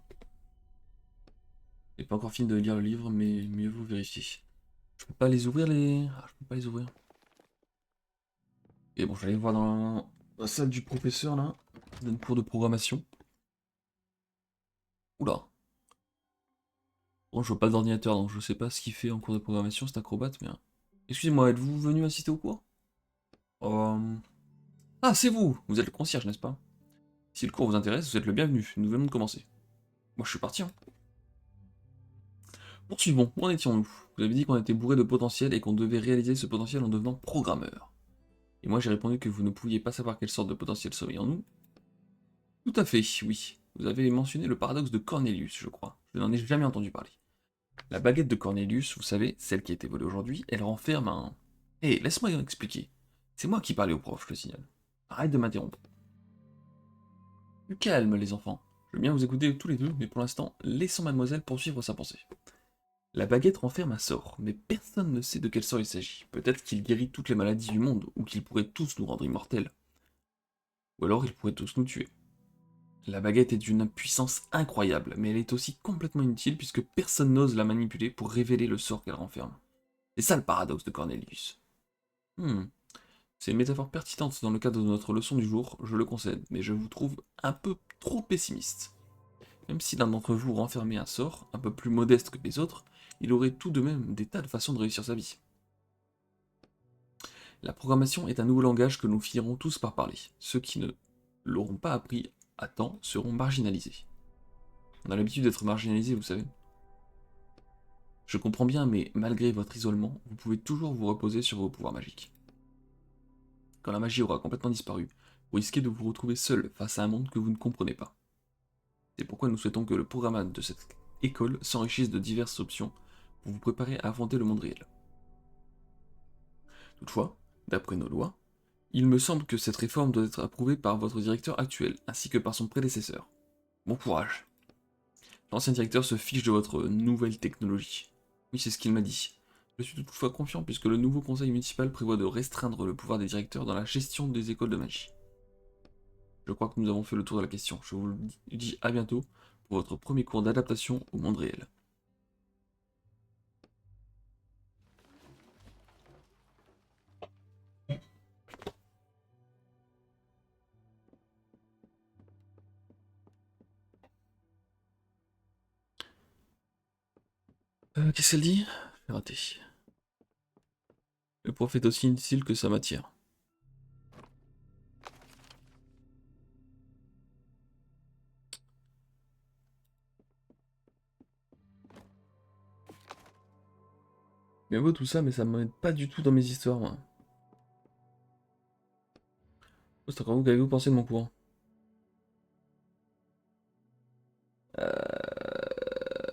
J'ai pas encore fini de lire le livre, mais mieux vaut vérifier. Je peux pas les ouvrir les... Ah, je peux pas les ouvrir. Et bon, je vais aller voir dans la salle du professeur, là. Il donne cours de programmation. Oula. Bon, je vois pas d'ordinateur, donc je sais pas ce qu'il fait en cours de programmation, cet acrobate, mais... Excusez-moi, êtes-vous venu assister au cours? Ah, c'est vous! Vous êtes le concierge, n'est-ce pas? Si le cours vous intéresse, vous êtes le bienvenu. Nous venons de commencer. Moi, je suis parti, hein. Poursuivons. Où en étions-nous? Vous avez dit qu'on était bourré de potentiel et qu'on devait réaliser ce potentiel en devenant programmeur. Et moi, j'ai répondu que vous ne pouviez pas savoir quelle sorte de potentiel sommeille en nous. Tout à fait, oui. Vous avez mentionné le paradoxe de Cornelius, je crois. Je n'en ai jamais entendu parler. La baguette de Cornelius, vous savez, celle qui a été volée aujourd'hui, elle renferme un... Hé, laisse-moi expliquer. C'est moi qui parlais au prof, je le signale. Arrête de m'interrompre. Du calme, les enfants. Je veux bien vous écouter tous les deux, mais pour l'instant, laissons mademoiselle poursuivre sa pensée. La baguette renferme un sort, mais personne ne sait de quel sort il s'agit. Peut-être qu'il guérit toutes les maladies du monde, ou qu'il pourrait tous nous rendre immortels. Ou alors il pourrait tous nous tuer. La baguette est d'une puissance incroyable, mais elle est aussi complètement inutile puisque personne n'ose la manipuler pour révéler le sort qu'elle renferme. C'est ça le paradoxe de Cornelius. C'est une métaphore pertinente dans le cadre de notre leçon du jour, je le concède, mais je vous trouve un peu trop pessimiste. Même si l'un d'entre vous renfermait un sort, un peu plus modeste que les autres, il aurait tout de même des tas de façons de réussir sa vie. La programmation est un nouveau langage que nous finirons tous par parler. Ceux qui ne l'auront pas appris à temps seront marginalisés. On a l'habitude d'être marginalisés, vous savez. Je comprends bien, mais malgré votre isolement, vous pouvez toujours vous reposer sur vos pouvoirs magiques. Quand la magie aura complètement disparu, vous risquez de vous retrouver seul face à un monde que vous ne comprenez pas. C'est pourquoi nous souhaitons que le programme de cette école s'enrichisse de diverses options pour vous préparer à affronter le monde réel. Toutefois, d'après nos lois, il me semble que cette réforme doit être approuvée par votre directeur actuel, ainsi que par son prédécesseur. Bon courage. L'ancien directeur se fiche de votre nouvelle technologie. Oui, c'est ce qu'il m'a dit. Je suis toutefois confiant puisque le nouveau conseil municipal prévoit de restreindre le pouvoir des directeurs dans la gestion des écoles de magie. Je crois que nous avons fait le tour de la question. Je vous dis à bientôt pour votre premier cours d'adaptation au monde réel. Qu'est-ce qu'elle dit? J'ai raté. Le prof est aussi inutile que sa matière. Bien beau tout ça, mais ça m'aide pas du tout dans mes histoires, moi. Oh, c'est encore vous qu'avez-vous pensé de mon cours?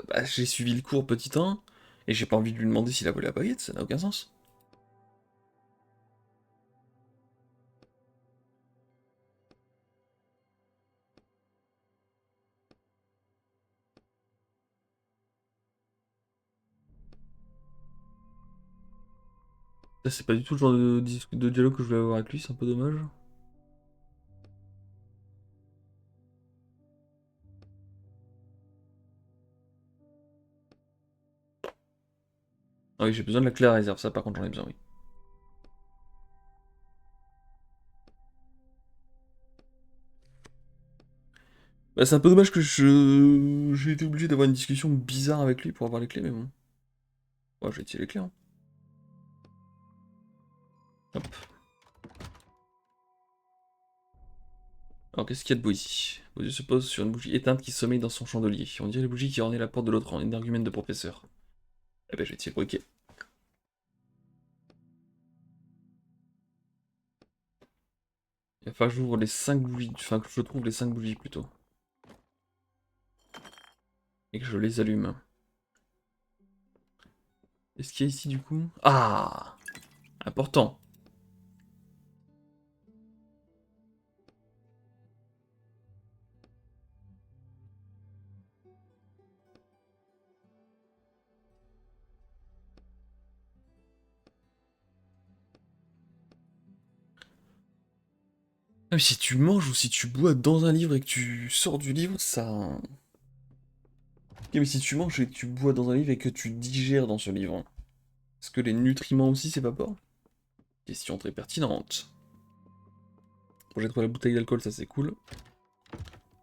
Bah, j'ai suivi le cours petit 1, et j'ai pas envie de lui demander s'il a volé la baguette, ça n'a aucun sens. Ça, c'est pas du tout le genre de dialogue que je voulais avoir avec lui, c'est un peu dommage. Ah oui, j'ai besoin de la clé à réserve, ça par contre j'en ai besoin, oui. Bah, c'est un peu dommage que j'ai été obligé d'avoir une discussion bizarre avec lui pour avoir les clés, mais bon. Ouais, je vais utiliser les clés, hein. Hop. Alors, qu'est-ce qu'il y a de beau ici? Vos yeux se posent sur une bougie éteinte qui sommeille dans son chandelier. On dirait les bougies qui ornaient la porte de l'autre énergumène de professeur. Eh ben, je vais utiliser le briquet. Il va falloir que j'ouvre les 5 bougies, enfin que je trouve les 5 bougies plutôt. Et que je les allume. Qu'est-ce qu'il y a ici du coup? Ah! Important. Ah, mais si tu manges ou si tu bois dans un livre et que tu sors du livre, ça... Ok, mais si tu manges et que tu bois dans un livre et que tu digères dans ce livre, est-ce que les nutriments aussi s'évaporent? Question très pertinente. Bon, j'ai trouvé la bouteille d'alcool, ça c'est cool.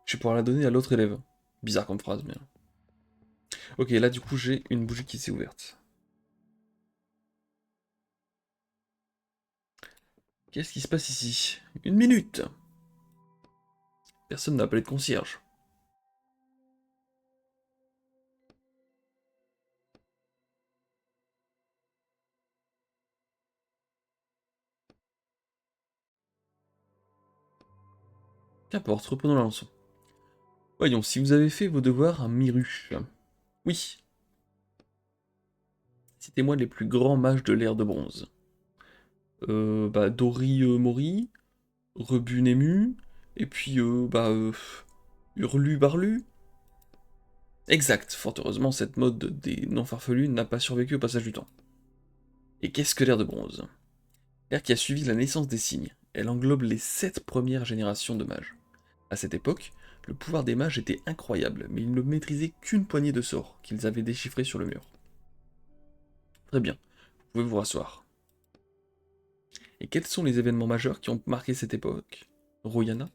Je vais pouvoir la donner à l'autre élève. Bizarre comme phrase, mais... Ok, là du coup j'ai une bougie qui s'est ouverte. Qu'est-ce qui se passe ici? Une minute! Personne n'a appelé de concierge. Qu'importe, reprenons la leçon. Voyons, si vous avez fait vos devoirs à Miru. Oui, citez-moi les plus grands mages de l'ère de bronze. Bah, Dori Mori, Rebu Nemu, et puis, Hurlu Barlu. Exact, fort heureusement, cette mode des noms farfelus n'a pas survécu au passage du temps. Et qu'est-ce que l'ère de bronze? L'ère qui a suivi la naissance des signes. Elle englobe les 7 premières générations de mages. À cette époque, le pouvoir des mages était incroyable, mais ils ne maîtrisaient qu'une poignée de sorts qu'ils avaient déchiffrés sur le mur. Très bien, vous pouvez vous rasseoir. Et quels sont les événements majeurs qui ont marqué cette époque? Royana?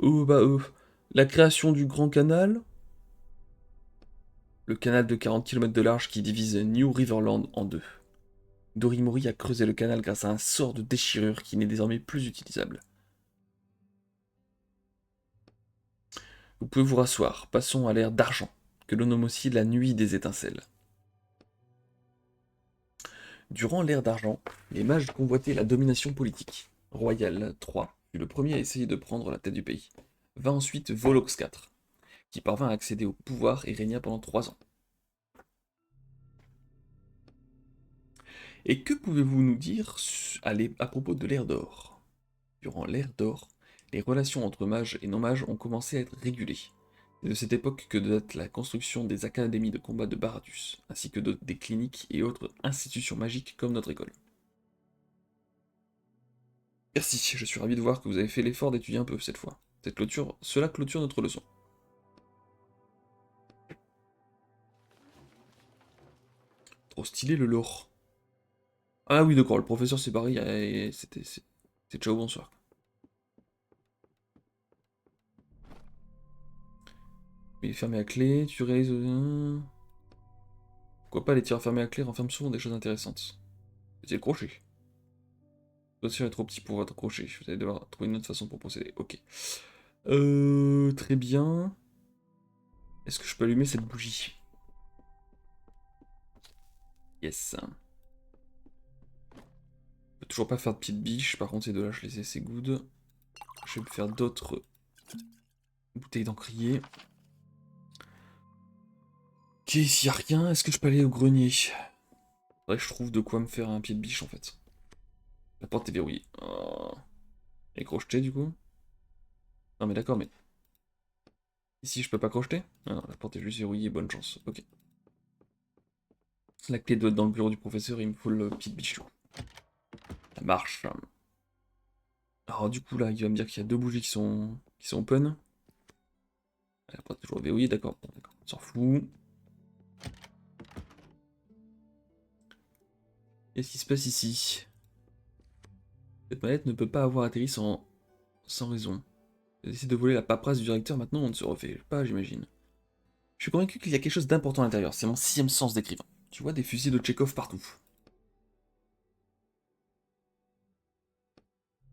Bah, la création du Grand Canal, le canal de 40 km de large qui divise New Riverland en deux. Dorimori a creusé le canal grâce à un sort de déchirure qui n'est désormais plus utilisable. Vous pouvez vous rasseoir, passons à l'ère d'argent, que l'on nomme aussi la nuit des étincelles. Durant l'ère d'argent, les mages convoitaient la domination politique. Royal III fut le premier à essayer de prendre la tête du pays. Vint ensuite Volox IV, qui parvint à accéder au pouvoir et régna pendant 3 ans. Et que pouvez-vous nous dire à propos de l'ère d'or? Durant l'ère d'or, les relations entre mages et non-mages ont commencé à être régulées. C'est de cette époque que date la construction des académies de combat de Baratus, ainsi que des cliniques et autres institutions magiques comme notre école. Merci, je suis ravi de voir que vous avez fait l'effort d'étudier un peu cette fois. Cela clôture notre leçon. Trop stylé le lore. Ah oui, d'accord, le professeur c'est pareil, c'est ciao, bonsoir. Il est fermé à clé, tu réalises... Pourquoi pas les tirs fermés à clé renferment souvent des choses intéressantes. C'est le crochet. Le est trop petit pour votre crochet, vous allez devoir trouver une autre façon pour procéder. Ok. Très bien. Est-ce que je peux allumer cette bougie? Yes. Je peux toujours pas faire de petites biches, par contre ces deux-là je les ai, c'est good. Je vais me faire d'autres bouteilles d'encrier. Ok, s'il y a rien, est-ce que je peux aller au grenier? Faudrait que je trouve de quoi me faire un pied de biche en fait. La porte est verrouillée. Oh. Elle est crochetée du coup? Non mais d'accord, mais... Ici je peux pas crocheter? Ah non, la porte est juste verrouillée, bonne chance. Ok. La clé doit être dans le bureau du professeur, il me faut le pied de biche. Ça marche. Alors du coup là, il va me dire qu'il y a deux bougies qui sont open. La porte est toujours verrouillée, d'accord. Bon, d'accord. On s'en fout. Qu'est-ce qui se passe ici? Cette mallette ne peut pas avoir atterri sans raison. J'ai décidé de voler la paperasse du directeur, maintenant on ne se refait pas, j'imagine. Je suis convaincu qu'il y a quelque chose d'important à l'intérieur, c'est mon sixième sens d'écrivain. Tu vois des fusils de Tchekhov partout.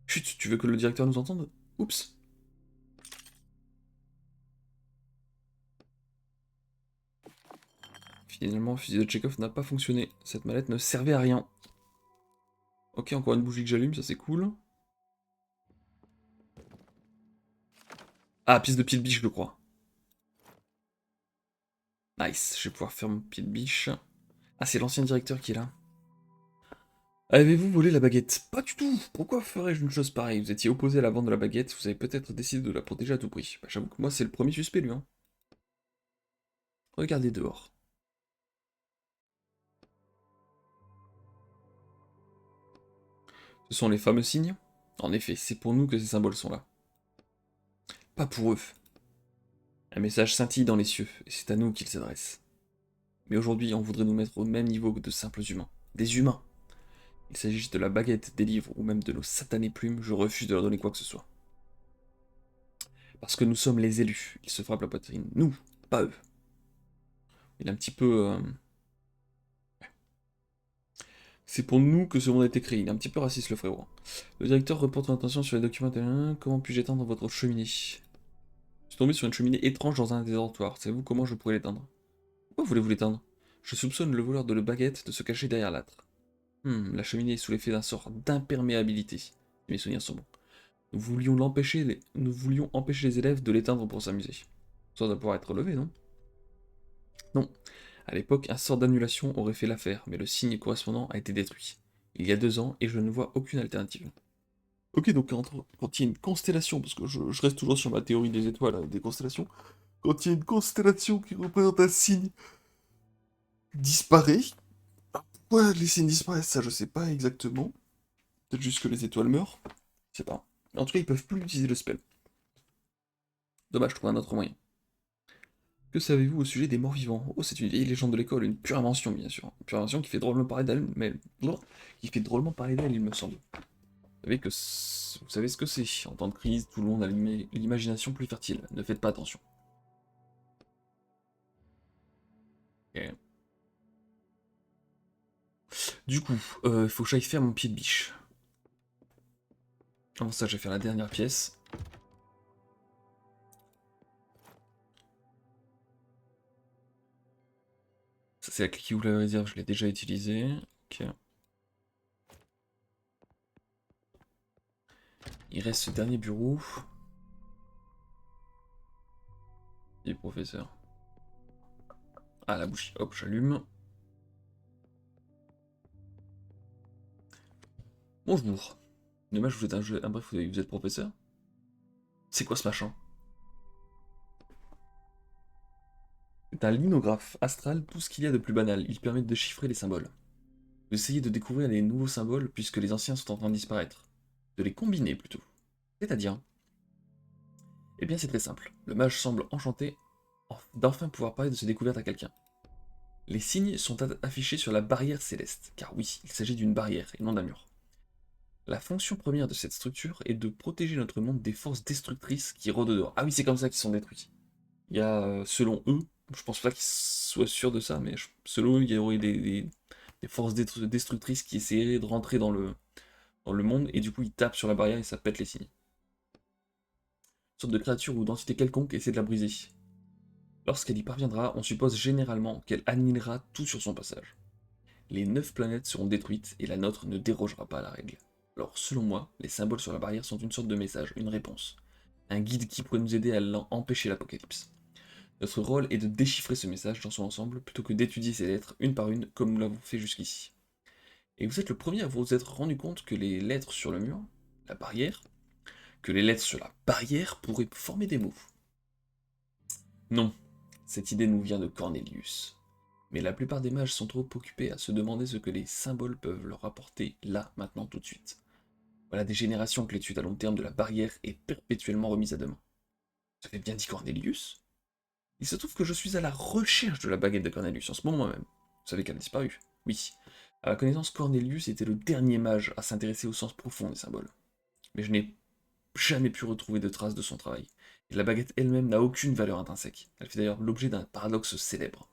Chut, tu veux que le directeur nous entende? Oups. Finalement, le fusil de Tchekhov n'a pas fonctionné. Cette mallette ne servait à rien. Ok, encore une bougie que j'allume, ça c'est cool. Ah, pièce de pied de biche, je crois. Nice, je vais pouvoir faire mon pied de biche. Ah, c'est l'ancien directeur qui est là. Avez-vous volé la baguette? Pas du tout. Pourquoi ferais-je une chose pareille? Vous étiez opposé à la vente de la baguette, vous avez peut-être décidé de la protéger à tout prix. Bah, j'avoue que moi, c'est le premier suspect, lui. Hein. Regardez dehors. Ce sont les fameux signes? En effet, c'est pour nous que ces symboles sont là. Pas pour eux. Un message scintille dans les cieux, et c'est à nous qu'ils s'adressent. Mais aujourd'hui, on voudrait nous mettre au même niveau que de simples humains. Des humains! Il s'agisse de la baguette, des livres, ou même de nos satanées plumes, je refuse de leur donner quoi que ce soit. Parce que nous sommes les élus. Ils se frappent la poitrine. Nous, pas eux. Il est un petit peu... C'est pour nous que ce monde a été créé. Il est un petit peu raciste, le frérot. Le directeur reporte son attention sur les documents. Comment puis-je éteindre votre cheminée? Je suis tombé sur une cheminée étrange dans un des dortoirs. Savez-vous comment je pourrais l'éteindre? Pourquoi voulez-vous l'éteindre? Je soupçonne le voleur de la baguette de se cacher derrière l'âtre. La cheminée est sous l'effet d'un sort d'imperméabilité. Si mes souvenirs sont bons. Nous voulions empêcher les élèves de l'éteindre pour s'amuser. Ça doit pouvoir être relevé, non? Non. À l'époque, un sort d'annulation aurait fait l'affaire, mais le signe correspondant a été détruit. Il y a 2 ans, et je ne vois aucune alternative. Ok, donc quand il y a une constellation, parce que je reste toujours sur ma théorie des étoiles, des constellations, quand il y a une constellation qui représente un signe disparaît, pourquoi les signes disparaissent, ça je sais pas exactement. Peut-être juste que les étoiles meurent, je sais pas. Mais en tout cas, ils peuvent plus utiliser le spell. Dommage, je trouve un autre moyen. Que savez-vous au sujet des morts vivants? Oh, c'est une vieille légende de l'école, une pure invention, bien sûr. Une pure invention qui fait drôlement parler d'elle, mais... qui fait drôlement parler d'elle, il me semble. Vous savez ce que c'est. En temps de crise, tout le monde a l'imagination plus fertile. Ne faites pas attention. Ok. Du coup, il faut que j'aille faire mon pied de biche. Avant ça, je vais faire la dernière pièce. Ça, c'est la clé qui ouvre la réserve, je l'ai déjà utilisée. Ok. Il reste ce dernier bureau. Et professeur. Ah, la bouche. Hop, j'allume. Bonjour. Dommage, vous êtes un bref, vous êtes professeur? C'est quoi ce machin? C'est un linographe astral, tout ce qu'il y a de plus banal. Il permet de déchiffrer les symboles. D'essayer de découvrir les nouveaux symboles puisque les anciens sont en train de disparaître. De les combiner plutôt. C'est-à-dire? Eh bien c'est très simple. Le mage semble enchanté d'enfin pouvoir parler de ses découvertes à quelqu'un. Les signes sont affichés sur la barrière céleste, car oui, il s'agit d'une barrière et non d'un mur. La fonction première de cette structure est de protéger notre monde des forces destructrices qui rôdent dehors. Ah oui, c'est comme ça qu'ils sont détruits. Il y a, selon eux, je pense pas qu'ils soient sûrs de ça, mais selon eux, il y aurait des forces destructrices qui essaieraient de rentrer dans le monde, et du coup ils tapent sur la barrière et ça pète les signes. Une sorte de créature ou d'entité quelconque essaie de la briser. Lorsqu'elle y parviendra, on suppose généralement qu'elle annihilera tout sur son passage. Les 9 planètes seront détruites et la nôtre ne dérogera pas à la règle. Alors, selon moi, les symboles sur la barrière sont une sorte de message, une réponse. Un guide qui pourrait nous aider à empêcher l'apocalypse. Notre rôle est de déchiffrer ce message dans son ensemble plutôt que d'étudier ces lettres une par une comme nous l'avons fait jusqu'ici. Et vous êtes le premier à vous être rendu compte que les lettres sur le mur, la barrière, que les lettres sur la barrière pourraient former des mots. Non, cette idée nous vient de Cornelius. Mais la plupart des mages sont trop occupés à se demander ce que les symboles peuvent leur apporter là, maintenant, tout de suite. Voilà des générations que l'étude à long terme de la barrière est perpétuellement remise à demain. Vous avez bien dit Cornelius? Il se trouve que je suis à la recherche de la baguette de Cornelius en ce moment même. Vous savez qu'elle a disparu? Oui. À ma connaissance, Cornelius était le dernier mage à s'intéresser au sens profond des symboles. Mais je n'ai jamais pu retrouver de traces de son travail. Et la baguette elle-même n'a aucune valeur intrinsèque. Elle fait d'ailleurs l'objet d'un paradoxe célèbre.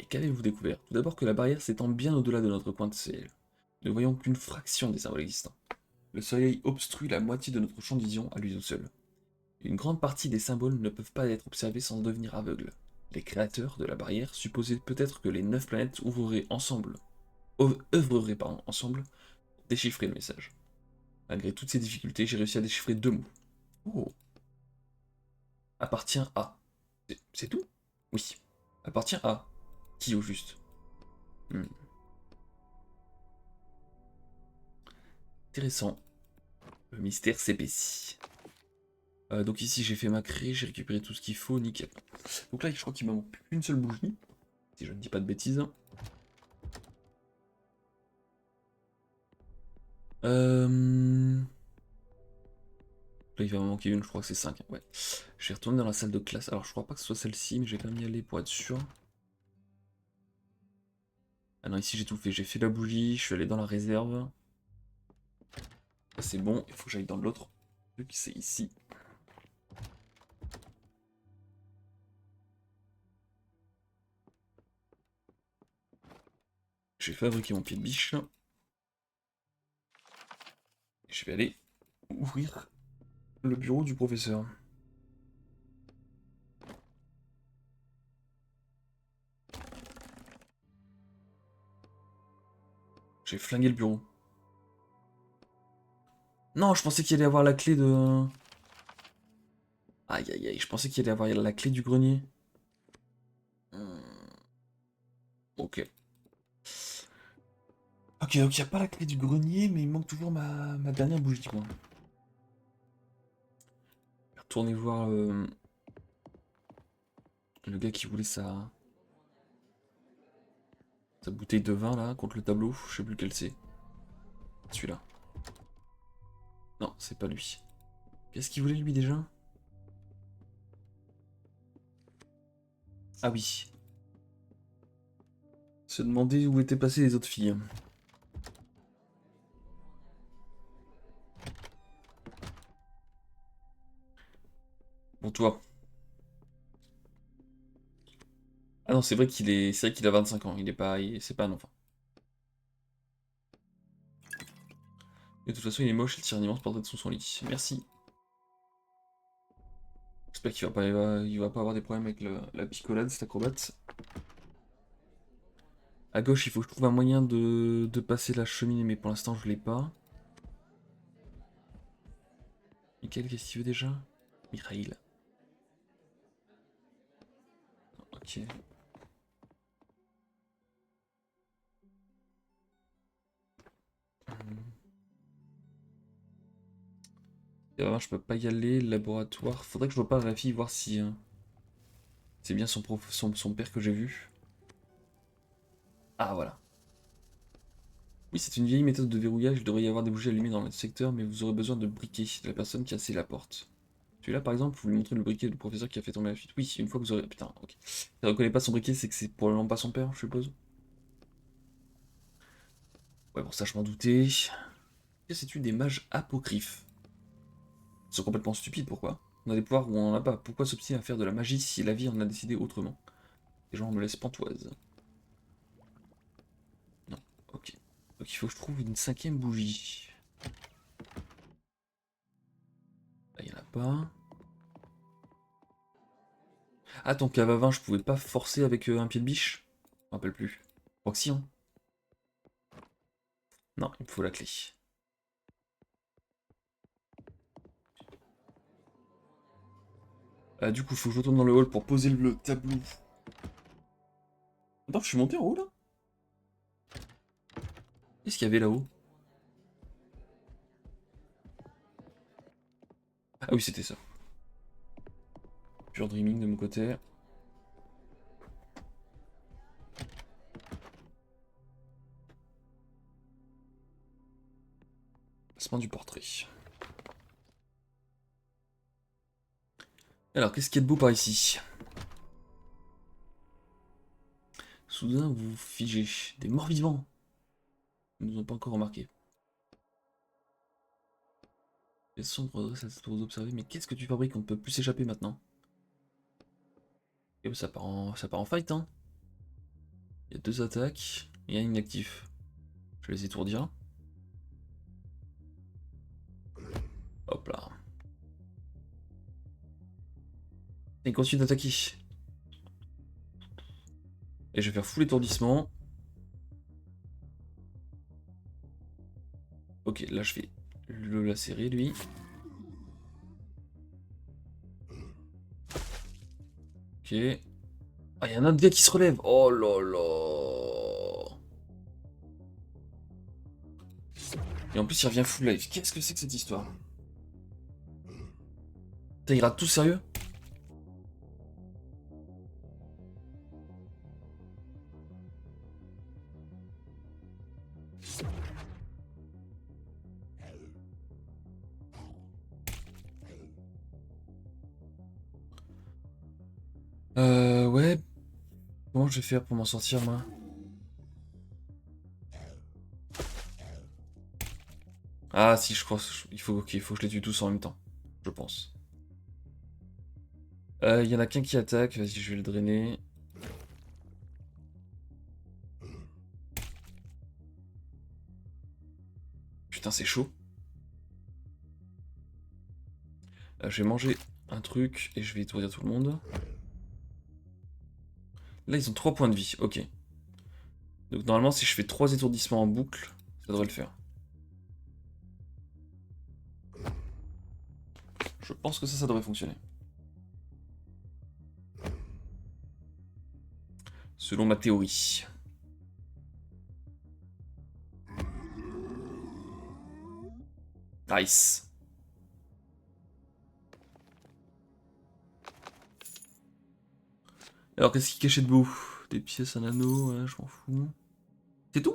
Et qu'avez-vous découvert? Tout d'abord que la barrière s'étend bien au-delà de notre coin de ciel. Nous ne voyons qu'une fraction des symboles existants. Le soleil obstrue la moitié de notre champ de vision à lui seul. Une grande partie des symboles ne peuvent pas être observés sans devenir aveugles. Les créateurs de la barrière supposaient peut-être que les 9 planètes œuvreraient ensemble pour déchiffrer le message. Malgré toutes ces difficultés, j'ai réussi à déchiffrer 2 mots. Oh. Appartient à. C'est tout? Oui. Appartient à. Qui au juste? Hmm. Intéressant. Le mystère s'épaissit. Donc ici j'ai fait ma craie, j'ai récupéré tout ce qu'il faut, nickel. Donc là je crois qu'il me manque plus qu'une seule bougie, si je ne dis pas de bêtises. Là il va m'en manquer une, je crois que c'est 5. Ouais. Je vais retourner dans la salle de classe. Alors je crois pas que ce soit celle-ci, mais je vais quand même y aller pour être sûr. Ah non, ici j'ai tout fait. J'ai fait la bougie, je suis allé dans la réserve. C'est bon, il faut que j'aille dans l'autre. Vu que c'est ici. Je vais fabriquer mon pied de biche. Et je vais aller ouvrir le bureau du professeur. J'ai flingué le bureau. Non, je pensais qu'il allait avoir la clé de... Aïe aïe aïe, je pensais qu'il allait avoir la clé du grenier. Ok. Ok, donc il n'y a pas la clé du grenier, mais il manque toujours ma dernière bougie, quoi. Retournez voir le gars qui voulait sa bouteille de vin, là, contre le tableau. Je sais plus lequel c'est. Celui-là. Non, c'est pas lui. Qu'est-ce qu'il voulait, lui, déjà? Ah oui. Se demander où étaient passées les autres filles. Bon, toi. Ah non, c'est vrai qu'il a 25 ans. Il est pas, c'est pas un enfant. Et de toute façon, il est moche, il tire un immense portrait de sous son lit. Merci. J'espère qu'il va pas avoir des problèmes avec la picolade, cet acrobate. À gauche, il faut que je trouve un moyen de passer la cheminée, mais pour l'instant, je l'ai pas. Michael, qu'est-ce qu'il veut déjà? Mikhail. Ok. Je peux pas y aller. Laboratoire. Faudrait que je reparte à la fille voir si c'est bien son père que j'ai vu. Ah, voilà. Oui, c'est une vieille méthode de verrouillage. Il devrait y avoir des bougies allumées dans le secteur, mais vous aurez besoin de briquet de la personne qui a scellé la porte. Celui-là, par exemple, vous lui montrez le briquet du professeur qui a fait tomber la fuite. Oui, une fois que vous aurez. Putain, ok. Si elle reconnaît pas son briquet, c'est que c'est probablement pas son père, je suppose. Ouais, bon, ça, je m'en doutais. Que sais-tu des mages apocryphes? Ils sont complètement stupides, pourquoi? On a des pouvoirs ou on en a pas. Pourquoi s'obstiner à faire de la magie si la vie en a décidé autrement? Les gens me laissent pantoise. Non, ok. Donc il faut que je trouve une cinquième bougie. Là, il n'y en a pas. Ah, ton cave à vin, je pouvais pas forcer avec un pied de biche? Je me rappelle plus. Je crois que si, hein. Non, il me faut la clé. Du coup, il faut que je retourne dans le hall pour poser le tableau. Attends, je suis monté en haut là? Qu'est-ce qu'il y avait là-haut? Ah oui, c'était ça. Pure dreaming de mon côté. Placement du portrait. Alors, qu'est-ce qu'il y a de beau par ici? Soudain, vous vous figez. Des morts vivants. Ils ne nous ont pas encore remarqué. Les sombres redressent la tête pour vous observer. Mais qu'est-ce que tu fabriques? On ne peut plus s'échapper maintenant. Et ça part en fight, hein. Il y a 2 attaques et un inactif. Je vais les étourdir. Hop là. Et il continue d'attaquer. Et je vais faire full étourdissement. Ok, là je vais le lacérer lui. Ok. Ah, il y a un autre gars qui se relève. Oh là là. Et en plus il revient full life. Qu'est-ce que c'est que cette histoire? Ça ira tout sérieux? Ouais. Comment je vais faire pour m'en sortir moi? Ah si, je crois. Il faut, ok, il faut que je les tue tous en même temps. Je pense. Il y en a qu'un qui attaque. Vas-y, je vais le drainer. Putain, c'est chaud. Je vais manger un truc et je vais étourdir tout le monde. Là, ils ont 3 points de vie. Ok. Donc normalement, si je fais 3 étourdissements en boucle, ça devrait le faire. Je pense que ça devrait fonctionner. Selon ma théorie. Nice. Alors, qu'est-ce qui cachait de beau? Des pièces, un anneau, ouais, je m'en fous. C'est tout?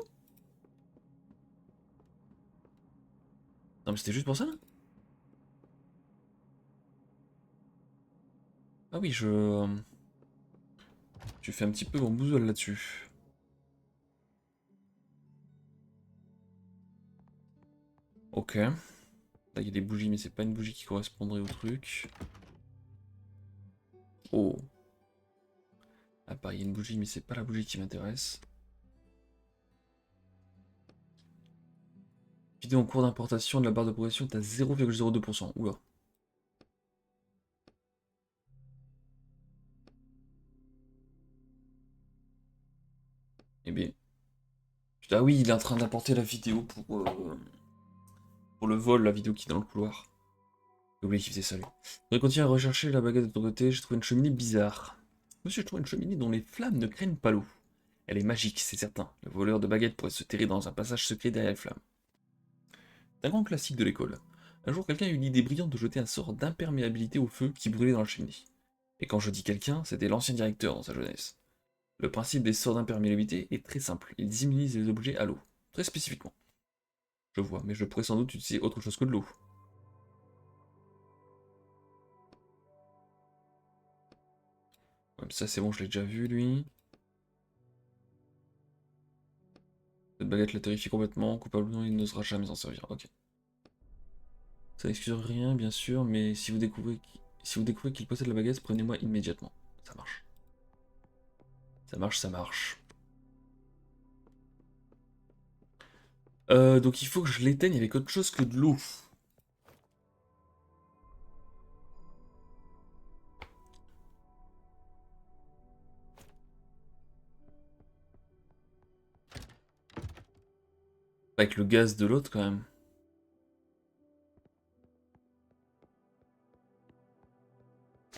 Non, mais c'était juste pour ça? Ah oui, tu fais un petit peu mon bousole là-dessus. Ok. Là, il y a des bougies, mais c'est pas une bougie qui correspondrait au truc. Oh. Ah, pareil, il y a une bougie, mais c'est pas la bougie qui m'intéresse. Vidéo en cours d'importation de la barre de progression est à 0,02%. Oula. Eh bien. Ah oui, il est en train d'importer la vidéo pour le vol, la vidéo qui est dans le couloir. J'ai oublié qu'il faisait ça lui. On va continuer à rechercher la baguette de ton côté, j'ai trouvé une cheminée bizarre. Monsieur, je trouve une cheminée dont les flammes ne craignent pas l'eau. Elle est magique, c'est certain. Le voleur de baguettes pourrait se terrer dans un passage secret derrière les flammes. C'est un grand classique de l'école. Un jour, quelqu'un a eu l'idée brillante de jeter un sort d'imperméabilité au feu qui brûlait dans la cheminée. Et quand je dis quelqu'un, c'était l'ancien directeur dans sa jeunesse. Le principe des sorts d'imperméabilité est très simple, ils immunisent les objets à l'eau. Très spécifiquement. Je vois, mais je pourrais sans doute utiliser autre chose que de l'eau. Ouais, ça c'est bon, je l'ai déjà vu lui. Cette baguette l'a terrifié complètement, coupable ou non, il n'osera jamais s'en servir. Ok. Ça n'excuse rien, bien sûr, mais si vous découvrez qu'il possède la baguette, prenez-moi immédiatement. Ça marche. Ça marche, ça marche. Donc il faut que je l'éteigne avec autre chose que de l'eau. Avec le gaz de l'autre quand même.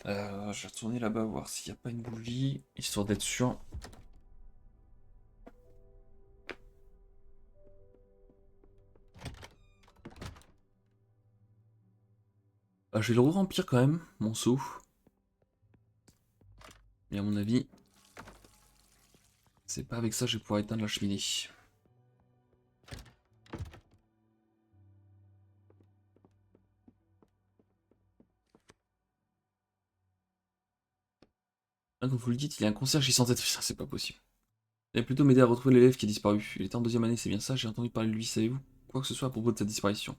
Je vais retourner là-bas voir s'il n'y a pas une bougie, histoire d'être sûr. Je vais le remplir quand même, mon seau. Mais à mon avis, c'est pas avec ça que je vais pouvoir éteindre la cheminée. Ah, comme vous le dites, il y a un concierge qui s'entête. Putain, c'est pas possible. Il va plutôt m'aider à retrouver l'élève qui a disparu. Il était en deuxième année, c'est bien ça, j'ai entendu parler de lui, savez-vous? Quoi que ce soit à propos de sa disparition.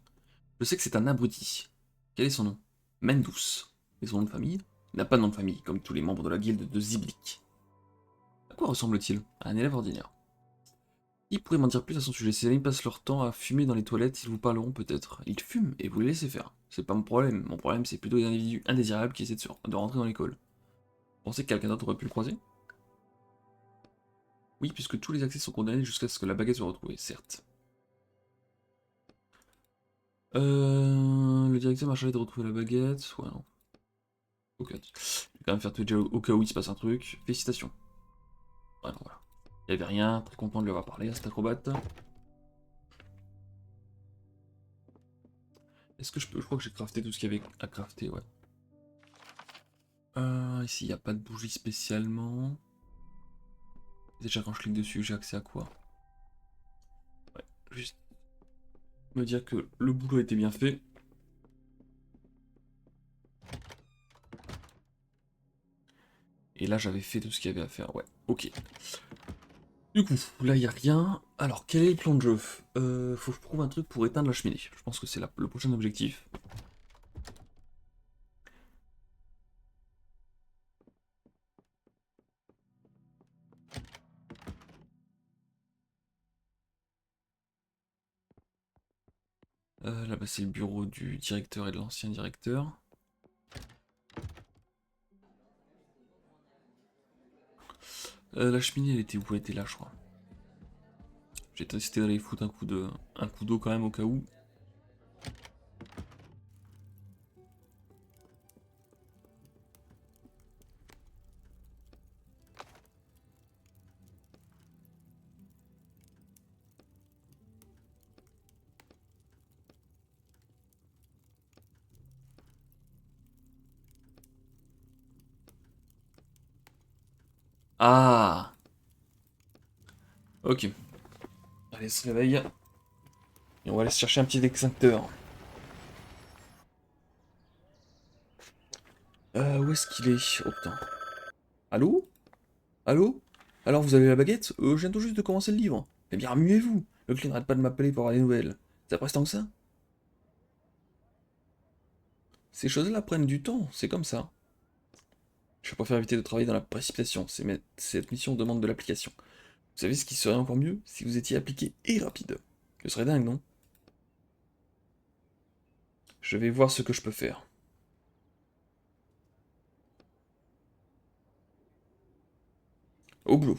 Je sais que c'est un abruti. Quel est son nom? Mendous. Et son nom de famille? Il n'a pas de nom de famille, comme tous les membres de la guilde de Ziblik. À quoi ressemble-t-il? À un élève ordinaire. Qui pourrait m'en dire plus à son sujet? Ces amis passent leur temps à fumer dans les toilettes, ils vous parleront peut-être. Ils fument et vous les laissez faire. C'est pas mon problème. Mon problème, c'est plutôt les individus indésirables qui essaient de rentrer dans l'école. Vous pensez que quelqu'un d'autre aurait pu le croiser? Oui, puisque tous les accès sont condamnés jusqu'à ce que la baguette soit retrouvée, certes. Le directeur m'a chargé de retrouver la baguette. Ouais, non. Ok. Je vais quand même faire Twitch au cas où il se passe un truc. Félicitations. Ouais, non, voilà. Il y avait rien, très content de lui avoir parlé à cet acrobate. Est-ce que je peux. Je crois que j'ai crafté tout ce qu'il y avait à crafter, ouais. Ici, il n'y a pas de bougie spécialement. Déjà, quand je clique dessus, j'ai accès à quoi? Ouais, juste me dire que le boulot était bien fait. Et là, j'avais fait tout ce qu'il y avait à faire, ouais. Ok. Du coup, là, il n'y a rien. Alors, quel est le plan de jeu? Faut que je trouve un truc pour éteindre la cheminée. Je pense que c'est le prochain objectif. Là-bas, c'est le bureau du directeur et de l'ancien directeur. La cheminée, elle était où? Elle était là, je crois. J'ai testé d'aller foutre un coup d'eau quand même au cas où. Ah! Ok. Allez, se réveille. Et on va aller se chercher un petit extincteur. Où est-ce qu'il est? Oh putain. Allô? Allô? Alors vous avez la baguette? Je viens tout juste de commencer le livre. Eh bien, remuez-vous. Le client n'arrête pas de m'appeler pour avoir des nouvelles. Ça presse tant que ça? Ces choses-là prennent du temps, c'est comme ça. Je préfère éviter de travailler dans la précipitation. Cette mission demande de l'application. Vous savez ce qui serait encore mieux? Si vous étiez appliqué et rapide. Ce serait dingue, non? Je vais voir ce que je peux faire. Au boulot.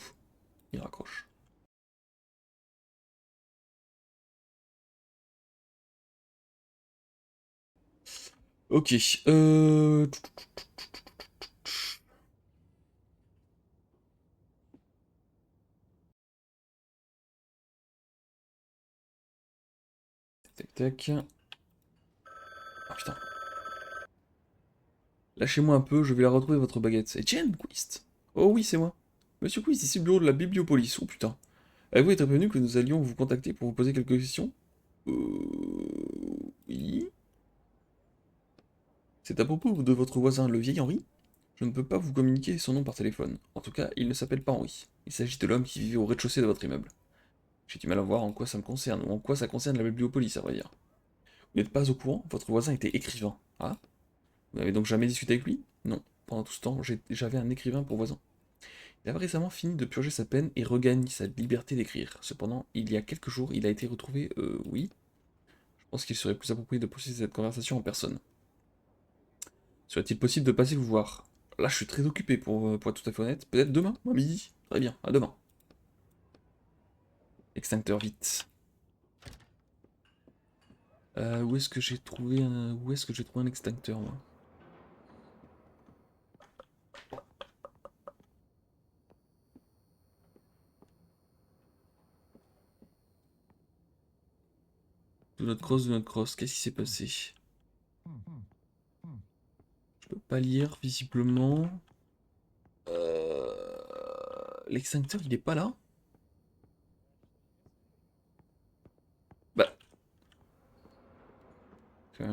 Il raccroche. Ok. Euh... Tac tac. putain. Lâchez-moi un peu, je vais la retrouver votre baguette. Etienne, Quist. Oh oui, c'est moi. Monsieur Quist, ici le bureau de la bibliopolice. Oh putain. Avez-vous été prévenu que nous allions vous contacter pour vous poser quelques questions? Oui. C'est à propos de votre voisin, le vieil Henri? Je ne peux pas vous communiquer son nom par téléphone. En tout cas, il ne s'appelle pas Henri. Il s'agit de l'homme qui vivait au rez-de-chaussée de votre immeuble. J'ai du mal à voir en quoi ça me concerne, ou en quoi ça concerne la bibliopolice, à vrai dire. Vous n'êtes pas au courant? Votre voisin était écrivain. Ah? Vous n'avez donc jamais discuté avec lui? Non. Pendant tout ce temps, j'avais un écrivain pour voisin. Il avait récemment fini de purger sa peine et regagne sa liberté d'écrire. Cependant, il y a quelques jours, il a été retrouvé... oui. Je pense qu'il serait plus approprié de poursuivre cette conversation en personne. Serait-il possible de passer vous voir? Là, je suis très occupé pour être tout à fait honnête. Peut-être demain, à midi? Très bien, à demain. Extincteur, vite. Où est-ce que j'ai trouvé un extincteur, moi? De notre cross, qu'est-ce qui s'est passé? Je peux pas lire, visiblement. L'extincteur, il est pas là? Bah... Ok.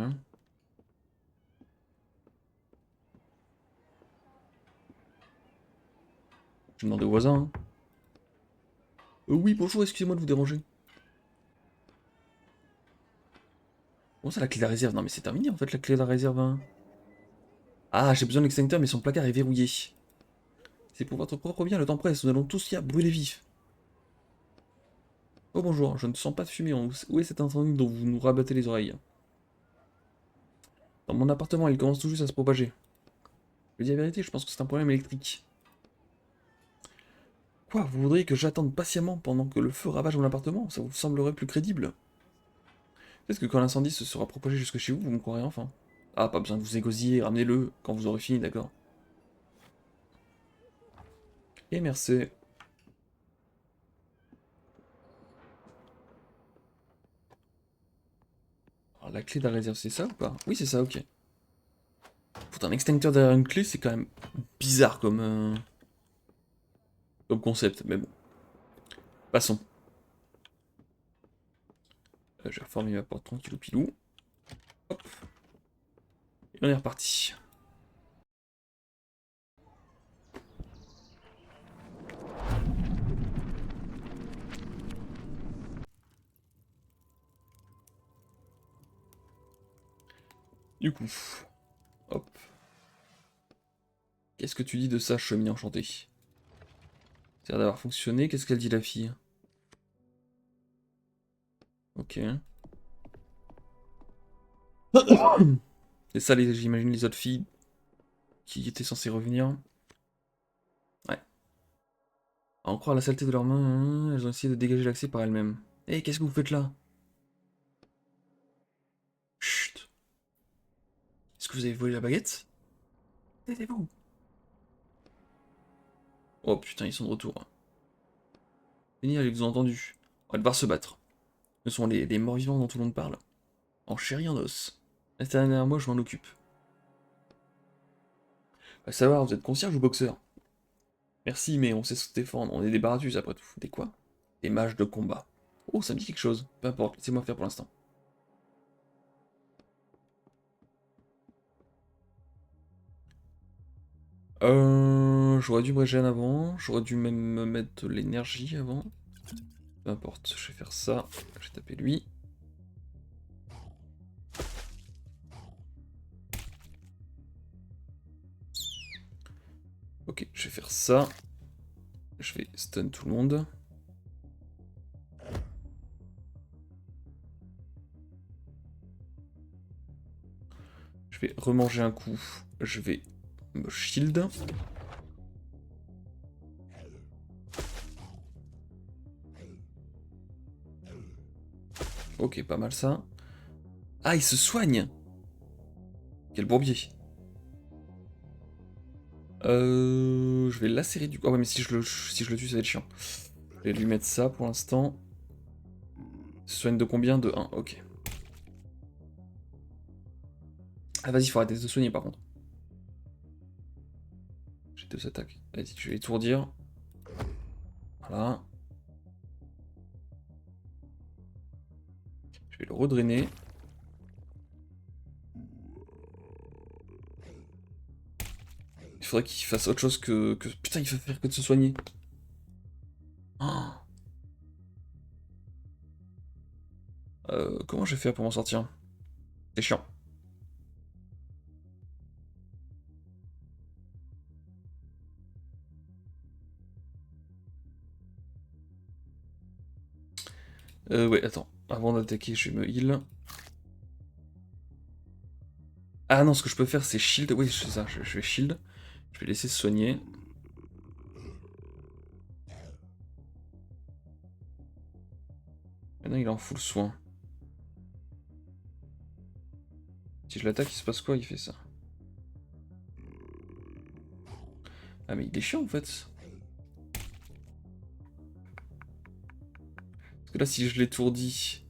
Je demande aux voisins, hein. Oui, bonjour, excusez-moi de vous déranger. Comment ça, la clé de la réserve? Non, mais c'est terminé, en fait, la clé de la réserve, hein. Ah, j'ai besoin de l'extincteur, mais son placard est verrouillé. C'est pour votre propre bien, le temps presse, nous allons tous y brûler vifs. Oh bonjour, je ne sens pas de fumée, où est cet incendie dont vous nous rabattez les oreilles? Dans mon appartement, il commence tout juste à se propager. Je dis la vérité, je pense que c'est un problème électrique. Quoi, vous voudriez que j'attende patiemment pendant que le feu ravage mon appartement? Ça vous semblerait plus crédible? Peut-être que quand l'incendie se sera propagé jusque chez vous, vous me croirez enfin. Ah, pas besoin de vous égosiller, ramenez-le quand vous aurez fini, d'accord? Et merci. Alors, la clé de la réserve, c'est ça ou pas? Oui, c'est ça, ok. Foutre un extincteur derrière une clé, c'est quand même bizarre comme concept, mais bon. Passons. Je vais reformer ma porte tranquillou pilou. Hop. Et on est reparti. Du coup, hop. Qu'est-ce que tu dis de ça, cheminée enchantée? Ça a l'air d'avoir fonctionné. Qu'est-ce qu'elle dit, la fille? Ok. C'est ça, j'imagine, les autres filles qui étaient censées revenir. Ouais. À en croire la saleté de leurs mains, hein, elles ont essayé de dégager l'accès par elles-mêmes. Hé, qu'est-ce que vous faites là? Chut. Est-ce que vous avez volé la baguette? Taisez-vous. Oh putain, ils sont de retour. Génial, ils vous ont entendu. On va devoir se battre. Ce sont les morts-vivants dont tout le monde parle. En chair et en os. Restez derrière moi, je m'en occupe. À savoir, vous êtes concierge ou boxeur? Merci, mais on sait se défendre. On est des baratus après tout. Des quoi? Des mages de combat. Oh, ça me dit quelque chose. Peu importe, laissez-moi faire pour l'instant. J'aurais dû me régénérer avant. J'aurais dû même me mettre de l'énergie avant. Peu importe, je vais faire ça. Je vais taper lui. Ok, je vais faire ça. Je vais stun tout le monde. Je vais remanger un coup. Je vais me shield. Ok, pas mal ça. Ah, il se soigne! Quel bourbier. Je vais lacérer du coup. Ah ouais, mais si je le tue, ça va être chiant. Je vais lui mettre ça pour l'instant. Il se soigne de combien? De 1, ok. Ah vas-y, faut arrêter de se soigner par contre. J'ai 2 attaques. Vas-y, je vais étourdir. Voilà. Je vais le redrainer. Il faudrait qu'il fasse autre chose que... Putain, il faut faire que de se soigner. Oh. Comment je vais faire pour m'en sortir? C'est chiant. Ouais, attends. Avant d'attaquer, je vais me heal. Ah non, ce que je peux faire, c'est shield. Oui, c'est ça, je vais shield. Je vais laisser se soigner. Maintenant, il est en full soin. Si je l'attaque, il se passe quoi? Il fait ça. Ah, mais il est chiant en fait. Parce que là, si je l'étourdis.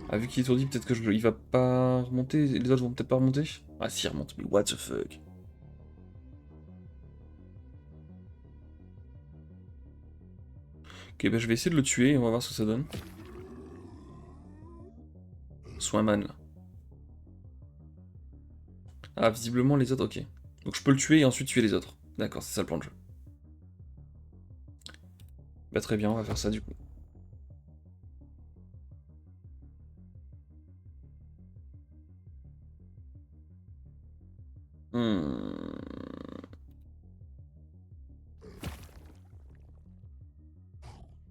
Ah, vu qu'il est étourdi, peut-être que il va pas remonter. Les autres vont peut-être pas remonter. Ah, si, il remonte, mais what the fuck. Ok, bah je vais essayer de le tuer et on va voir ce que ça donne. Soinman là. Ah, visiblement les autres, ok. Donc je peux le tuer et ensuite tuer les autres. D'accord, c'est ça le plan de jeu. Bah très bien, on va faire ça du coup. Hmm.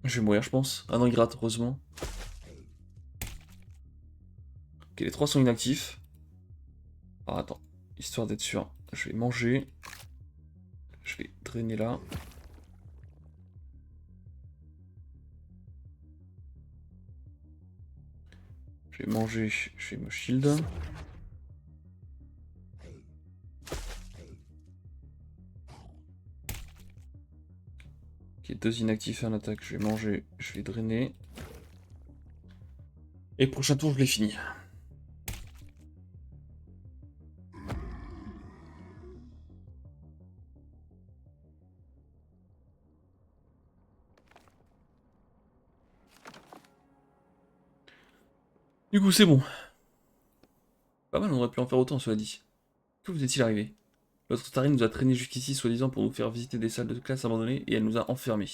Je vais mourir, je pense. Ah non, il gratte, heureusement. Ok, les trois sont inactifs. Ah, attends, histoire d'être sûr, je vais manger. Je vais drainer là. Je vais manger, je vais me shield. Ok, deux inactifs et un attaque, je vais manger, je vais drainer. Et prochain tour, je l'ai fini. Du coup, c'est bon. Pas mal, on aurait pu en faire autant, cela dit. Que vous est-il arrivé? L'autre tarée nous a traîné jusqu'ici, soi-disant pour nous faire visiter des salles de classe abandonnées, et elle nous a enfermés.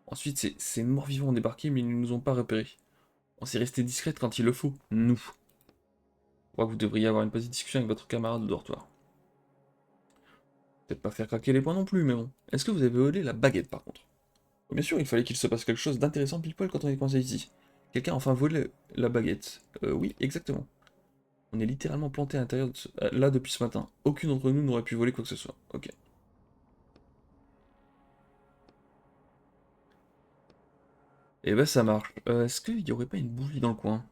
Ensuite, ces morts-vivants ont débarqué, mais ils ne nous ont pas repérés. On s'est resté discrète quand il le faut. Nous. Je crois que vous devriez avoir une petite discussion avec votre camarade de dortoir. Peut-être pas faire craquer les points non plus, mais bon. Est-ce que vous avez volé la baguette, par contre? Bien sûr, il fallait qu'il se passe quelque chose d'intéressant pile poil quand on est coincé ici. Quelqu'un a enfin volé la baguette. Oui, exactement. On est littéralement planté à l'intérieur là depuis ce matin. Aucune d'entre nous n'aurait pu voler quoi que ce soit. Ok. Et ben ça marche. Est-ce qu'il y aurait pas une bougie dans le coin?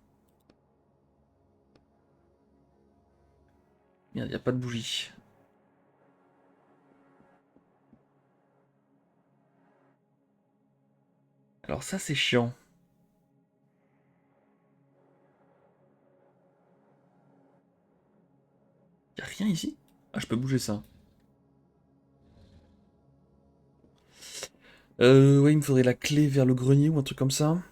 Merde, il n'y a pas de bougie. Alors ça c'est chiant. Y a rien ici? Ah, je peux bouger ça. Ouais, il me faudrait la clé vers le grenier ou un truc comme ça.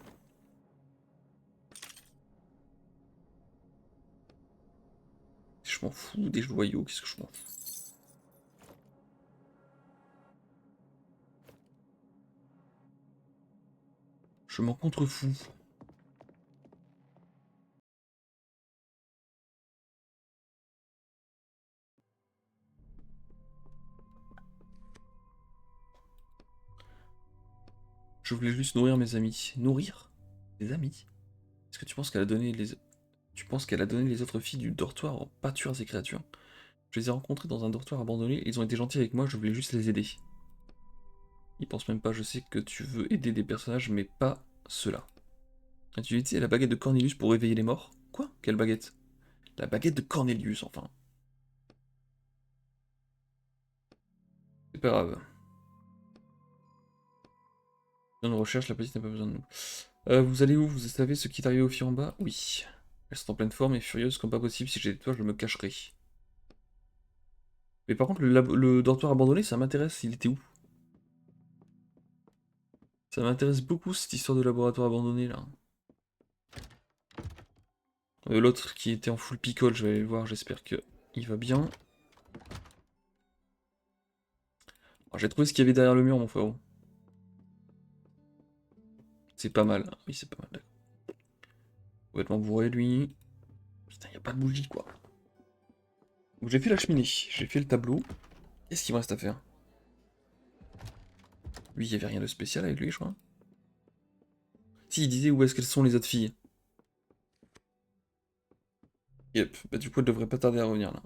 Je m'en fous des joyaux, qu'est-ce que je m'en fous? Je m'en contrefous. Je voulais juste nourrir mes amis. Nourrir? Mes amis? Est-ce que tu penses qu'elle a donné les... Tu penses qu'elle a donné les autres filles du dortoir en pâture et créatures? Je les ai rencontrées dans un dortoir abandonné, ils ont été gentils avec moi, je voulais juste les aider. Ils pensent même pas, je sais que tu veux aider des personnages, mais pas ceux-là. As-tu utilisé la baguette de Cornelius pour réveiller les morts? Quoi? Quelle baguette? La baguette de Cornelius, enfin. C'est pas grave. Dans nos recherches, la petite n'a pas besoin de nous. Vous allez où? Vous savez ce qui est arrivé aux filles en bas? Oui. Elles sont en pleine forme et furieuses comme pas possible. Si j'étais toi, je me cacherais. Mais par contre, le dortoir abandonné, ça m'intéresse. Il était où? Ça m'intéresse beaucoup cette histoire de laboratoire abandonné là. L'autre qui était en full picole, je vais aller le voir, j'espère que il va bien. J'ai trouvé ce qu'il y avait derrière le mur, mon frérot. C'est pas mal. Oui, c'est pas mal, d'accord. Complètement bourré, lui. Putain, y a pas de bougie, quoi. Donc j'ai fait la cheminée, j'ai fait le tableau. Qu'est-ce qu'il me reste à faire? Lui, il y avait rien de spécial avec lui, je crois. Si, il disait où est-ce qu'elles sont les autres filles. Yep, bah du coup, elle devrait pas tarder à revenir, là.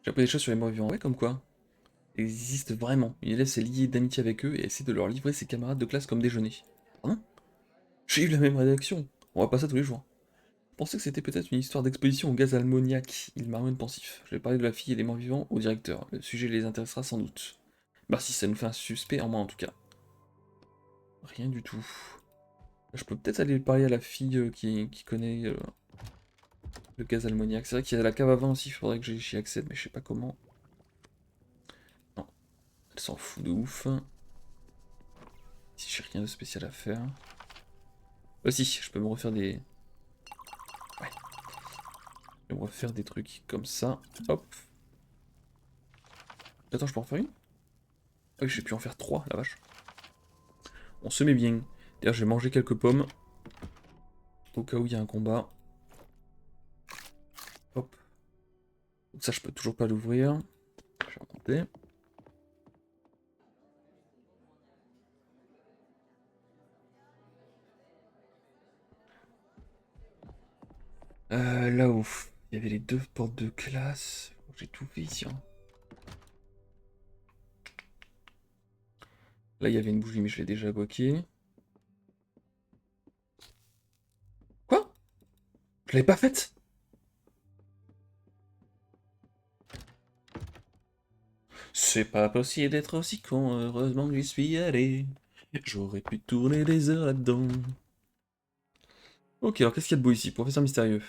J'ai appris des choses sur les morts vivants. Ouais, comme quoi. Ils existent vraiment. Il laisse ses liés d'amitié avec eux et essaie de leur livrer ses camarades de classe comme déjeuner. Pardon? J'ai eu la même rédaction. On voit pas ça tous les jours. Je pensais que c'était peut-être une histoire d'exposition au gaz ammoniaque. Il m'a rendu pensif. Je vais parler de la fille et des morts vivants au directeur. Le sujet les intéressera sans doute. Bah si, ça nous fait un suspect en moins en tout cas. Rien du tout. Je peux peut-être aller parler à la fille qui connaît le gaz ammoniaque. C'est vrai qu'il y a la cave à vin aussi, il faudrait que j'y accède, mais je sais pas comment. Non, elle s'en fout de ouf. Si j'ai rien de spécial à faire. Si, je peux me refaire des... Ouais, je peux me refaire des trucs comme ça. Hop. Attends, je peux en faire une? Ah oui, j'ai pu en faire 3, la vache. On se met bien. D'ailleurs, j'ai mangé quelques pommes. Au cas où il y a un combat. Hop. Donc ça, je peux toujours pas l'ouvrir. Je vais remonter. Là-haut, il y avait les 2 portes de classe. J'ai tout fait ici, hein. Là, il y avait une bougie, mais je l'ai déjà bloquée. Quoi? Je l'avais pas faite? C'est pas possible d'être aussi con, heureusement que j'y suis allé. J'aurais pu tourner des heures là-dedans. Ok, alors qu'est-ce qu'il y a de beau ici? Professeur mystérieux.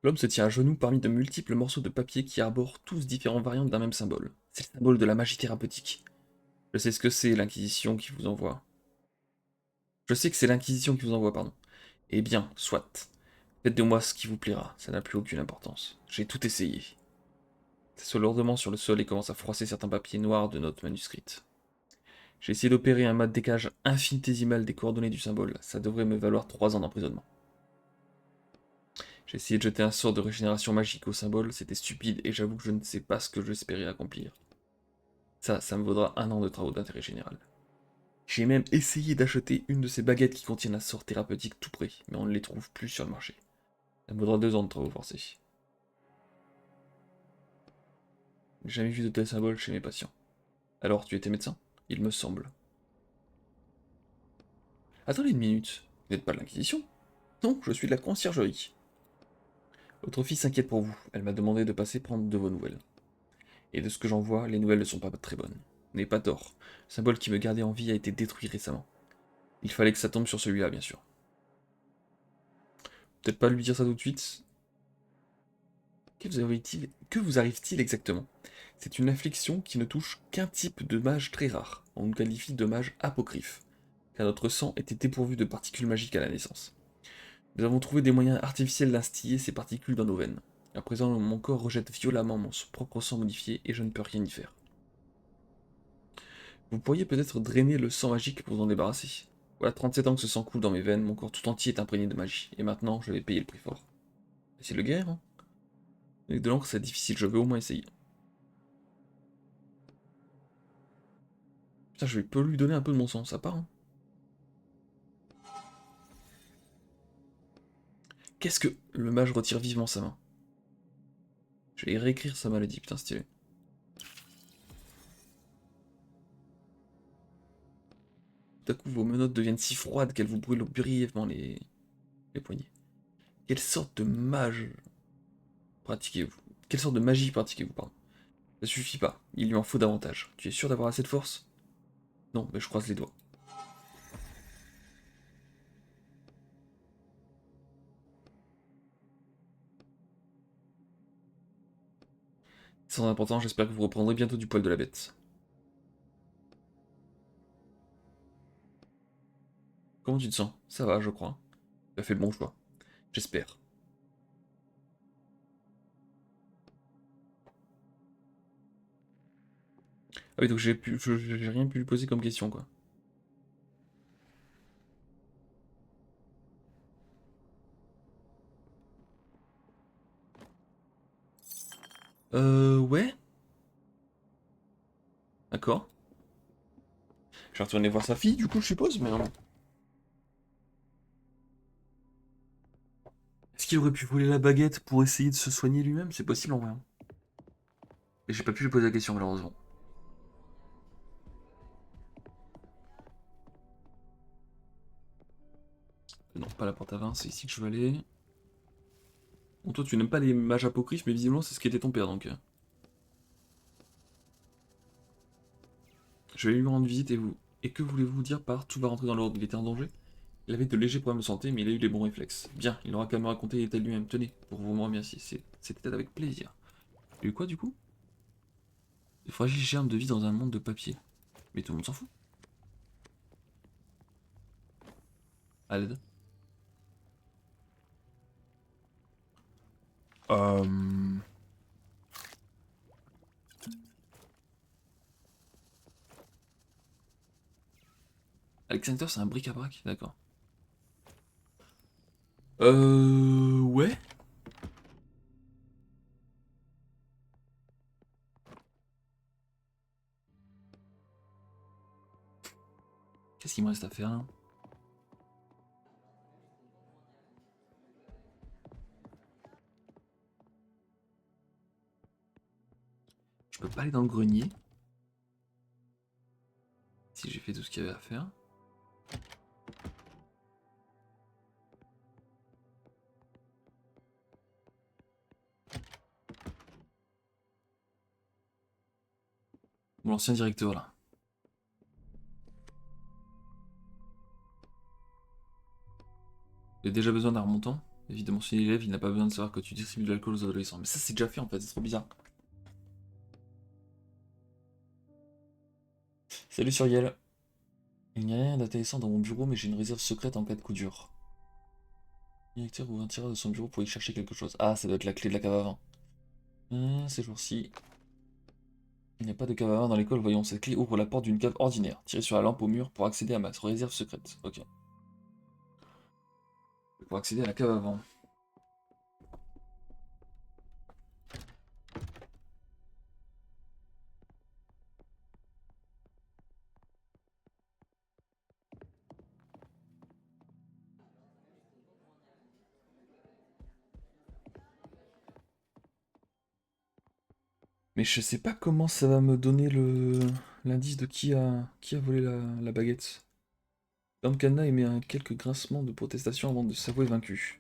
L'homme se tient à genoux parmi de multiples morceaux de papier qui arborent tous différentes variantes d'un même symbole. C'est le symbole de la magie thérapeutique. Je sais ce que c'est, l'Inquisition qui vous envoie. Je sais que c'est l'Inquisition qui vous envoie, pardon. Eh bien, soit. Faites de moi ce qui vous plaira, ça n'a plus aucune importance. J'ai tout essayé. S'assoit lourdement sur le sol et commence à froisser certains papiers noirs de notes manuscrites. J'ai essayé d'opérer un mat décage infinitésimal des coordonnées du symbole, ça devrait me valoir 3 ans d'emprisonnement. J'ai essayé de jeter un sort de régénération magique au symbole, c'était stupide et j'avoue que je ne sais pas ce que j'espérais accomplir. Ça me vaudra 1 an de travaux d'intérêt général. J'ai même essayé d'acheter une de ces baguettes qui contiennent un sort thérapeutique tout près, mais on ne les trouve plus sur le marché. Ça me vaudra 2 ans de travaux forcés. J'ai jamais vu de tel symbole chez mes patients. Alors, tu étais médecin? Il me semble. Attendez une minute. Vous n'êtes pas de l'Inquisition? Non, je suis de la conciergerie. Votre fille s'inquiète pour vous. Elle m'a demandé de passer prendre de vos nouvelles. Et de ce que j'en vois, les nouvelles ne sont pas très bonnes. Vous n'avez pas tort. Le symbole qui me gardait en vie a été détruit récemment. Il fallait que ça tombe sur celui-là, bien sûr. Peut-être pas lui dire ça tout de suite. Que vous arrive-t-il exactement? C'est une affliction qui ne touche qu'un type de mage très rare. On nous qualifie de mage apocryphe, car notre sang était dépourvu de particules magiques à la naissance. Nous avons trouvé des moyens artificiels d'instiller ces particules dans nos veines. À présent, mon corps rejette violemment mon propre sang modifié et je ne peux rien y faire. Vous pourriez peut-être drainer le sang magique pour vous en débarrasser. Voilà 37 ans que ce sang coule dans mes veines, mon corps tout entier est imprégné de magie, et maintenant je vais payer le prix fort. C'est le guerre, hein? Avec de l'encre, c'est difficile, je veux au moins essayer. Putain, je peux lui donner un peu de mon sang, ça part, hein? Qu'est-ce que... Le mage retire vivement sa main. Je vais réécrire sa maladie, putain, stylé. d'un coup vos menottes deviennent si froides qu'elles vous brûlent brièvement les poignets. Quelle sorte de mage pratiquez-vous? Quelle sorte de magie pratiquez-vous, pardon? Ça suffit pas, il lui en faut davantage. Tu es sûr d'avoir assez de force? Non, mais je croise les doigts. Sans important, j'espère que vous reprendrez bientôt du poil de la bête. Comment tu te sens? Ça va, je crois. Tu as fait le bon choix. J'espère. Ah oui, donc j'ai rien pu lui poser comme question, quoi. Ouais. D'accord. Je vais retourner voir sa fille, du coup, je suppose, mais... Est-ce qu'il aurait pu voler la baguette pour essayer de se soigner lui-même? C'est possible en vrai, hein. Et j'ai pas pu lui poser la question, malheureusement. Non, pas la porte à vin, c'est ici que je veux aller. Bon, toi, tu n'aimes pas les mages apocryphes, mais visiblement, c'est ce qu'était ton père, donc... Je vais lui rendre visite et vous... Et que voulez-vous dire par tout va rentrer dans l'ordre? Il était en danger? Il avait de légers problèmes de santé, mais il a eu les bons réflexes. Bien, il aura qu'à me raconter les détails lui-même. Tenez, pour vous remercier, c'était avec plaisir. Il a eu quoi, du coup? De fragiles germes de vie dans un monde de papier. Mais tout le monde s'en fout. À l'aide. Euh... Alexander, c'est un bric-à-brac, d'accord. Ouais. Qu'est-ce qu'il me reste à faire là? Je peux pas aller dans le grenier. Si j'ai fait tout ce qu'il y avait à faire. Mon ancien directeur là. Il a déjà besoin d'un remontant. Évidemment, si l'élève, il n'a pas besoin de savoir que tu distribues de l'alcool aux adolescents. Mais ça, c'est déjà fait en fait, c'est trop bizarre. Salut Suriel. Il n'y a rien d'intéressant dans mon bureau, mais j'ai une réserve secrète en cas de coup dur. Le directeur ouvre un tiroir de son bureau pour y chercher quelque chose. Ah, ça doit être la clé de la cave à vin. Ces jours-ci, il n'y a pas de cave à vin dans l'école. Voyons, cette clé ouvre la porte d'une cave ordinaire. Tirez sur la lampe au mur pour accéder à ma réserve secrète. Ok. Pour accéder à la cave à vin. Mais je sais pas comment ça va me donner le l'indice de qui a volé la baguette. L'homme émet quelques grincements de protestation avant de s'avouer vaincu.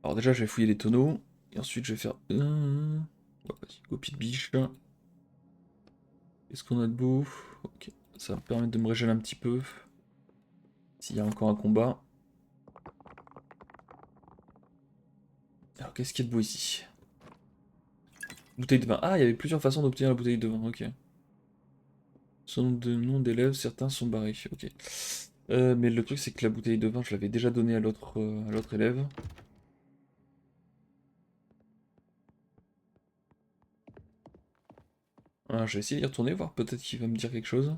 Alors déjà, je vais fouiller les tonneaux. Et ensuite, je vais faire... vas-y, copie de biche. Qu'est-ce qu'on a de beau? Ok, ça va me permettre de me régénérer un petit peu. S'il y a encore un combat. Alors, qu'est-ce qu'il y a de beau ici? Bouteille de vin. Ah, il y avait plusieurs façons d'obtenir la bouteille de vin, ok. Selon de nom d'élèves, certains sont barrés, ok. Mais le truc, c'est que la bouteille de vin, je l'avais déjà donnée à l'autre élève. Ah, je vais essayer d'y retourner, voir peut-être qu'il va me dire quelque chose.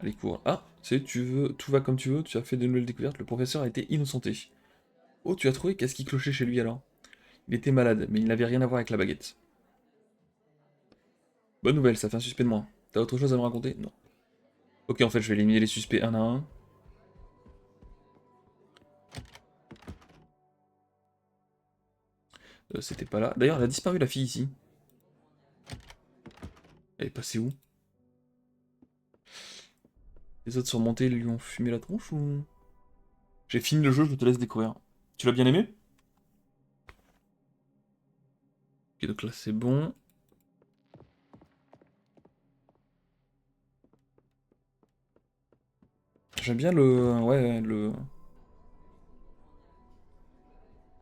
Allez, cours. Ah, tu veux, tout va comme tu veux, tu as fait de nouvelles découvertes, le professeur a été innocenté. Oh, tu as trouvé? Qu'est-ce qui clochait chez lui alors? Il était malade, mais il n'avait rien à voir avec la baguette. Bonne nouvelle, ça fait un suspect de moins. T'as autre chose à me raconter? Non. Ok, en fait, je vais éliminer les suspects un à un. C'était pas là. D'ailleurs, elle a disparu la fille ici. Elle est passée où? Les autres sont montés, ils lui ont fumé la tronche ou... J'ai fini le jeu, je te laisse découvrir. Tu l'as bien aimé? Ok, donc là c'est bon. J'aime bien le... Ouais, le...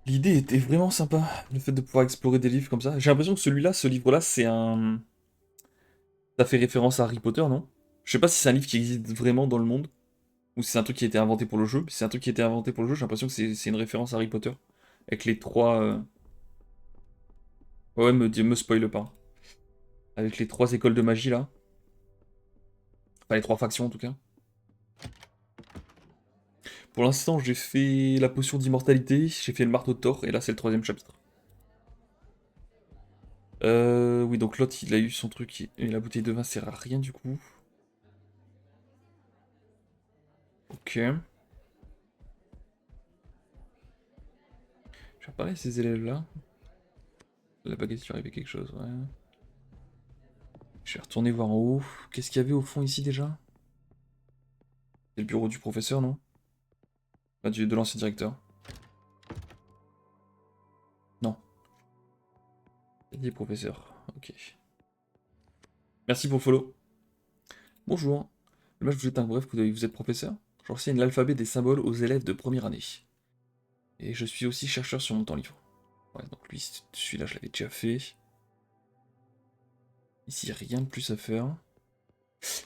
L'idée était vraiment sympa, le fait de pouvoir explorer des livres comme ça. J'ai l'impression que celui-là, ce livre-là, c'est un... Ça fait référence à Harry Potter, non? Je sais pas si c'est un livre qui existe vraiment dans le monde, ou si c'est un truc qui a été inventé pour le jeu. Si c'est un truc qui a été inventé pour le jeu, j'ai l'impression que c'est une référence à Harry Potter. Avec les trois... Ouais, me spoile pas. Avec les trois écoles de magie, là. Enfin, les trois factions, en tout cas. Pour l'instant, j'ai fait la potion d'immortalité, j'ai fait le marteau de Thor, et là, c'est le troisième chapitre. Oui, donc l'autre, il a eu son truc, et la bouteille de vin sert à rien, du coup. Ok. Je vais reparler à ces élèves-là. La baguette, il arrivait quelque chose, ouais. Je vais retourner voir en haut. Qu'est-ce qu'il y avait au fond ici déjà? C'est le bureau du professeur, non? Ah, de l'ancien directeur. Non. Il dit professeur. Ok. Merci pour le follow. Bonjour. Là, je vous êtes un bref coup d'œil. Vous êtes professeur? J'enseigne l'alphabet des symboles aux élèves de première année. Et je suis aussi chercheur sur mon temps libre. Ouais, donc lui, celui-là, je l'avais déjà fait. Ici, rien de plus à faire.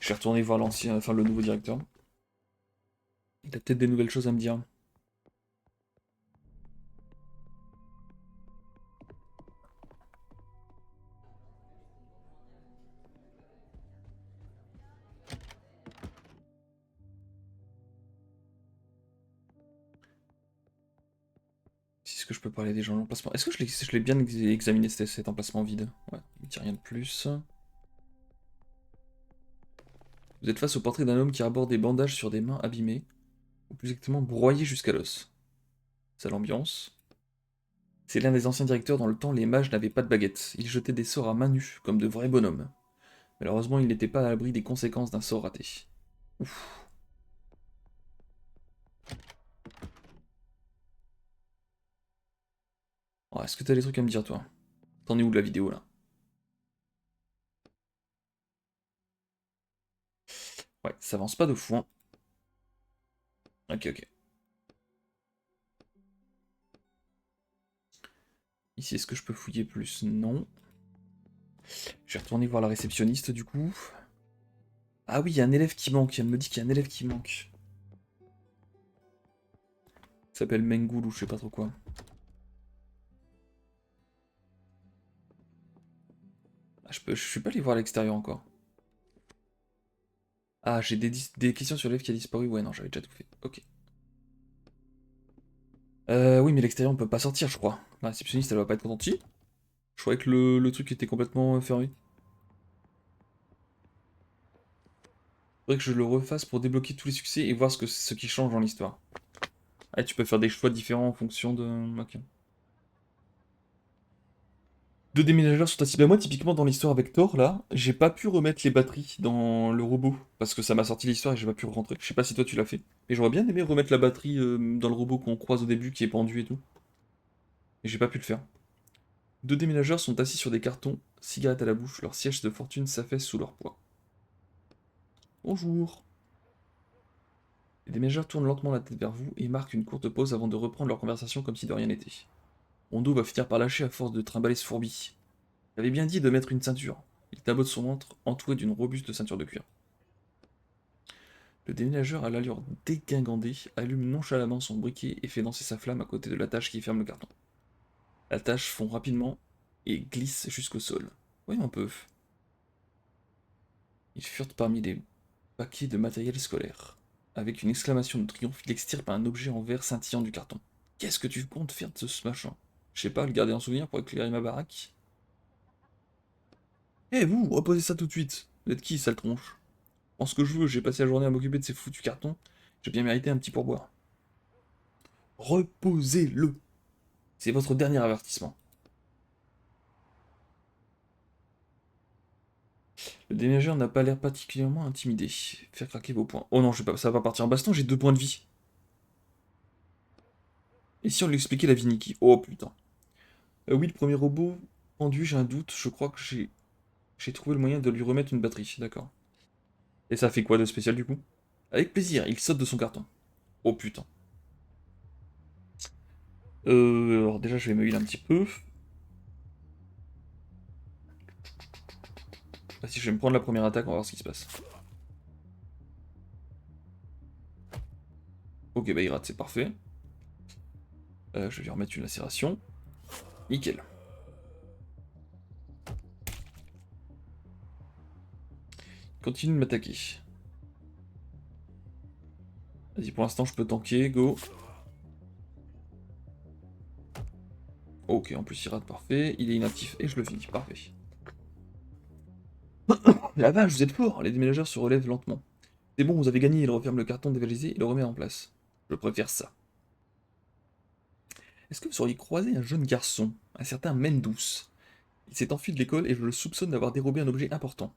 Je vais retourner voir l'ancien, enfin le nouveau directeur. Il a peut-être des nouvelles choses à me dire. Si est-ce que je peux parler des gens l'emplacement. Est-ce que je l'ai bien examiné cet emplacement vide? Ouais, il ne dit rien de plus. Vous êtes face au portrait d'un homme qui arbore des bandages sur des mains abîmées, ou plus exactement broyées jusqu'à l'os. C'est l'ambiance. C'est l'un des anciens directeurs dans le temps, les mages n'avaient pas de baguette. Ils jetaient des sorts à main nue, comme de vrais bonhommes. Malheureusement, ils n'étaient pas à l'abri des conséquences d'un sort raté. Ouf. Oh, est-ce que t'as des trucs à me dire, toi? T'en es où de la vidéo, là? Ouais, ça avance pas de fou, hein. Ok, ok. Ici, est-ce que je peux fouiller plus? Non. Je vais retourner voir la réceptionniste, du coup. Ah oui, il y a un élève qui manque. Elle me dit qu'il y a un élève qui manque. Il s'appelle Mengul ou je sais pas trop quoi. Ah, je suis pas allé voir à l'extérieur encore. Ah, j'ai des questions sur l'élève qui a disparu. Ouais, non, j'avais déjà tout fait. Ok. Oui, mais l'extérieur, on peut pas sortir, je crois. La réceptionniste, elle va pas être contente. Si. Je croyais que le truc était complètement fermé. Faudrait que je le refasse pour débloquer tous les succès et voir ce qui change dans l'histoire. Ah, tu peux faire des choix différents en fonction de... Ok. Deux déménageurs sont assis. Bah moi, typiquement, dans l'histoire avec Thor, là, j'ai pas pu remettre les batteries dans le robot. Parce que ça m'a sorti l'histoire et j'ai pas pu rentrer. Je sais pas si toi tu l'as fait. Mais j'aurais bien aimé remettre la batterie dans le robot qu'on croise au début, qui est pendu et tout. Et j'ai pas pu le faire. Deux déménageurs sont assis sur des cartons, cigarettes à la bouche, leur siège de fortune s'affaisse sous leur poids. Bonjour. Les déménageurs tournent lentement la tête vers vous et marquent une courte pause avant de reprendre leur conversation comme si de rien n'était. Rondo va finir par lâcher à force de trimballer ce fourbi. J'avais bien dit de mettre une ceinture. Il tabote son ventre, entouré d'une robuste ceinture de cuir. Le déménageur à l'allure dégingandée allume nonchalamment son briquet et fait danser sa flamme à côté de la tâche qui ferme le carton. La tâche fond rapidement et glisse jusqu'au sol. Voyons un peu. Il furent parmi les paquets de matériel scolaire. Avec une exclamation de triomphe, il extirpe un objet en verre scintillant du carton. Qu'est-ce que tu comptes faire de ce machin? Je sais pas, le garder en souvenir pour éclairer ma baraque? Eh vous, reposez ça tout de suite. Vous êtes qui, sale tronche? En ce que je veux, j'ai passé la journée à m'occuper de ces foutus cartons. J'ai bien mérité un petit pourboire. Reposez-le. C'est votre dernier avertissement. Le déménageur n'a pas l'air particulièrement intimidé. Faire craquer vos points. Oh non, ça va pas partir en baston, j'ai 2 points de vie. Et si on lui expliquait la vie Nikki? Oh putain. Oui, le premier robot pendu, j'ai un doute. Je crois que j'ai trouvé le moyen de lui remettre une batterie. D'accord. Et ça fait quoi de spécial du coup? Avec plaisir, il saute de son carton. Oh putain. Alors déjà, je vais me heal un petit peu. Vas-y, je vais me prendre la première attaque, on va voir ce qui se passe. Ok, bah il rate, c'est parfait. Je vais lui remettre une lacération. Nickel. Continue de m'attaquer. Vas-y, pour l'instant, je peux tanker, go. Ok, en plus il rate, parfait. Il est inactif et je le finis, parfait. La vache, vous êtes fort. Les déménageurs se relèvent lentement. C'est bon, vous avez gagné, il referme le carton dévalisé et le remet en place. Je préfère ça. Est-ce que vous auriez croisé un jeune garçon, un certain Mendous? Il s'est enfui de l'école et je le soupçonne d'avoir dérobé un objet important.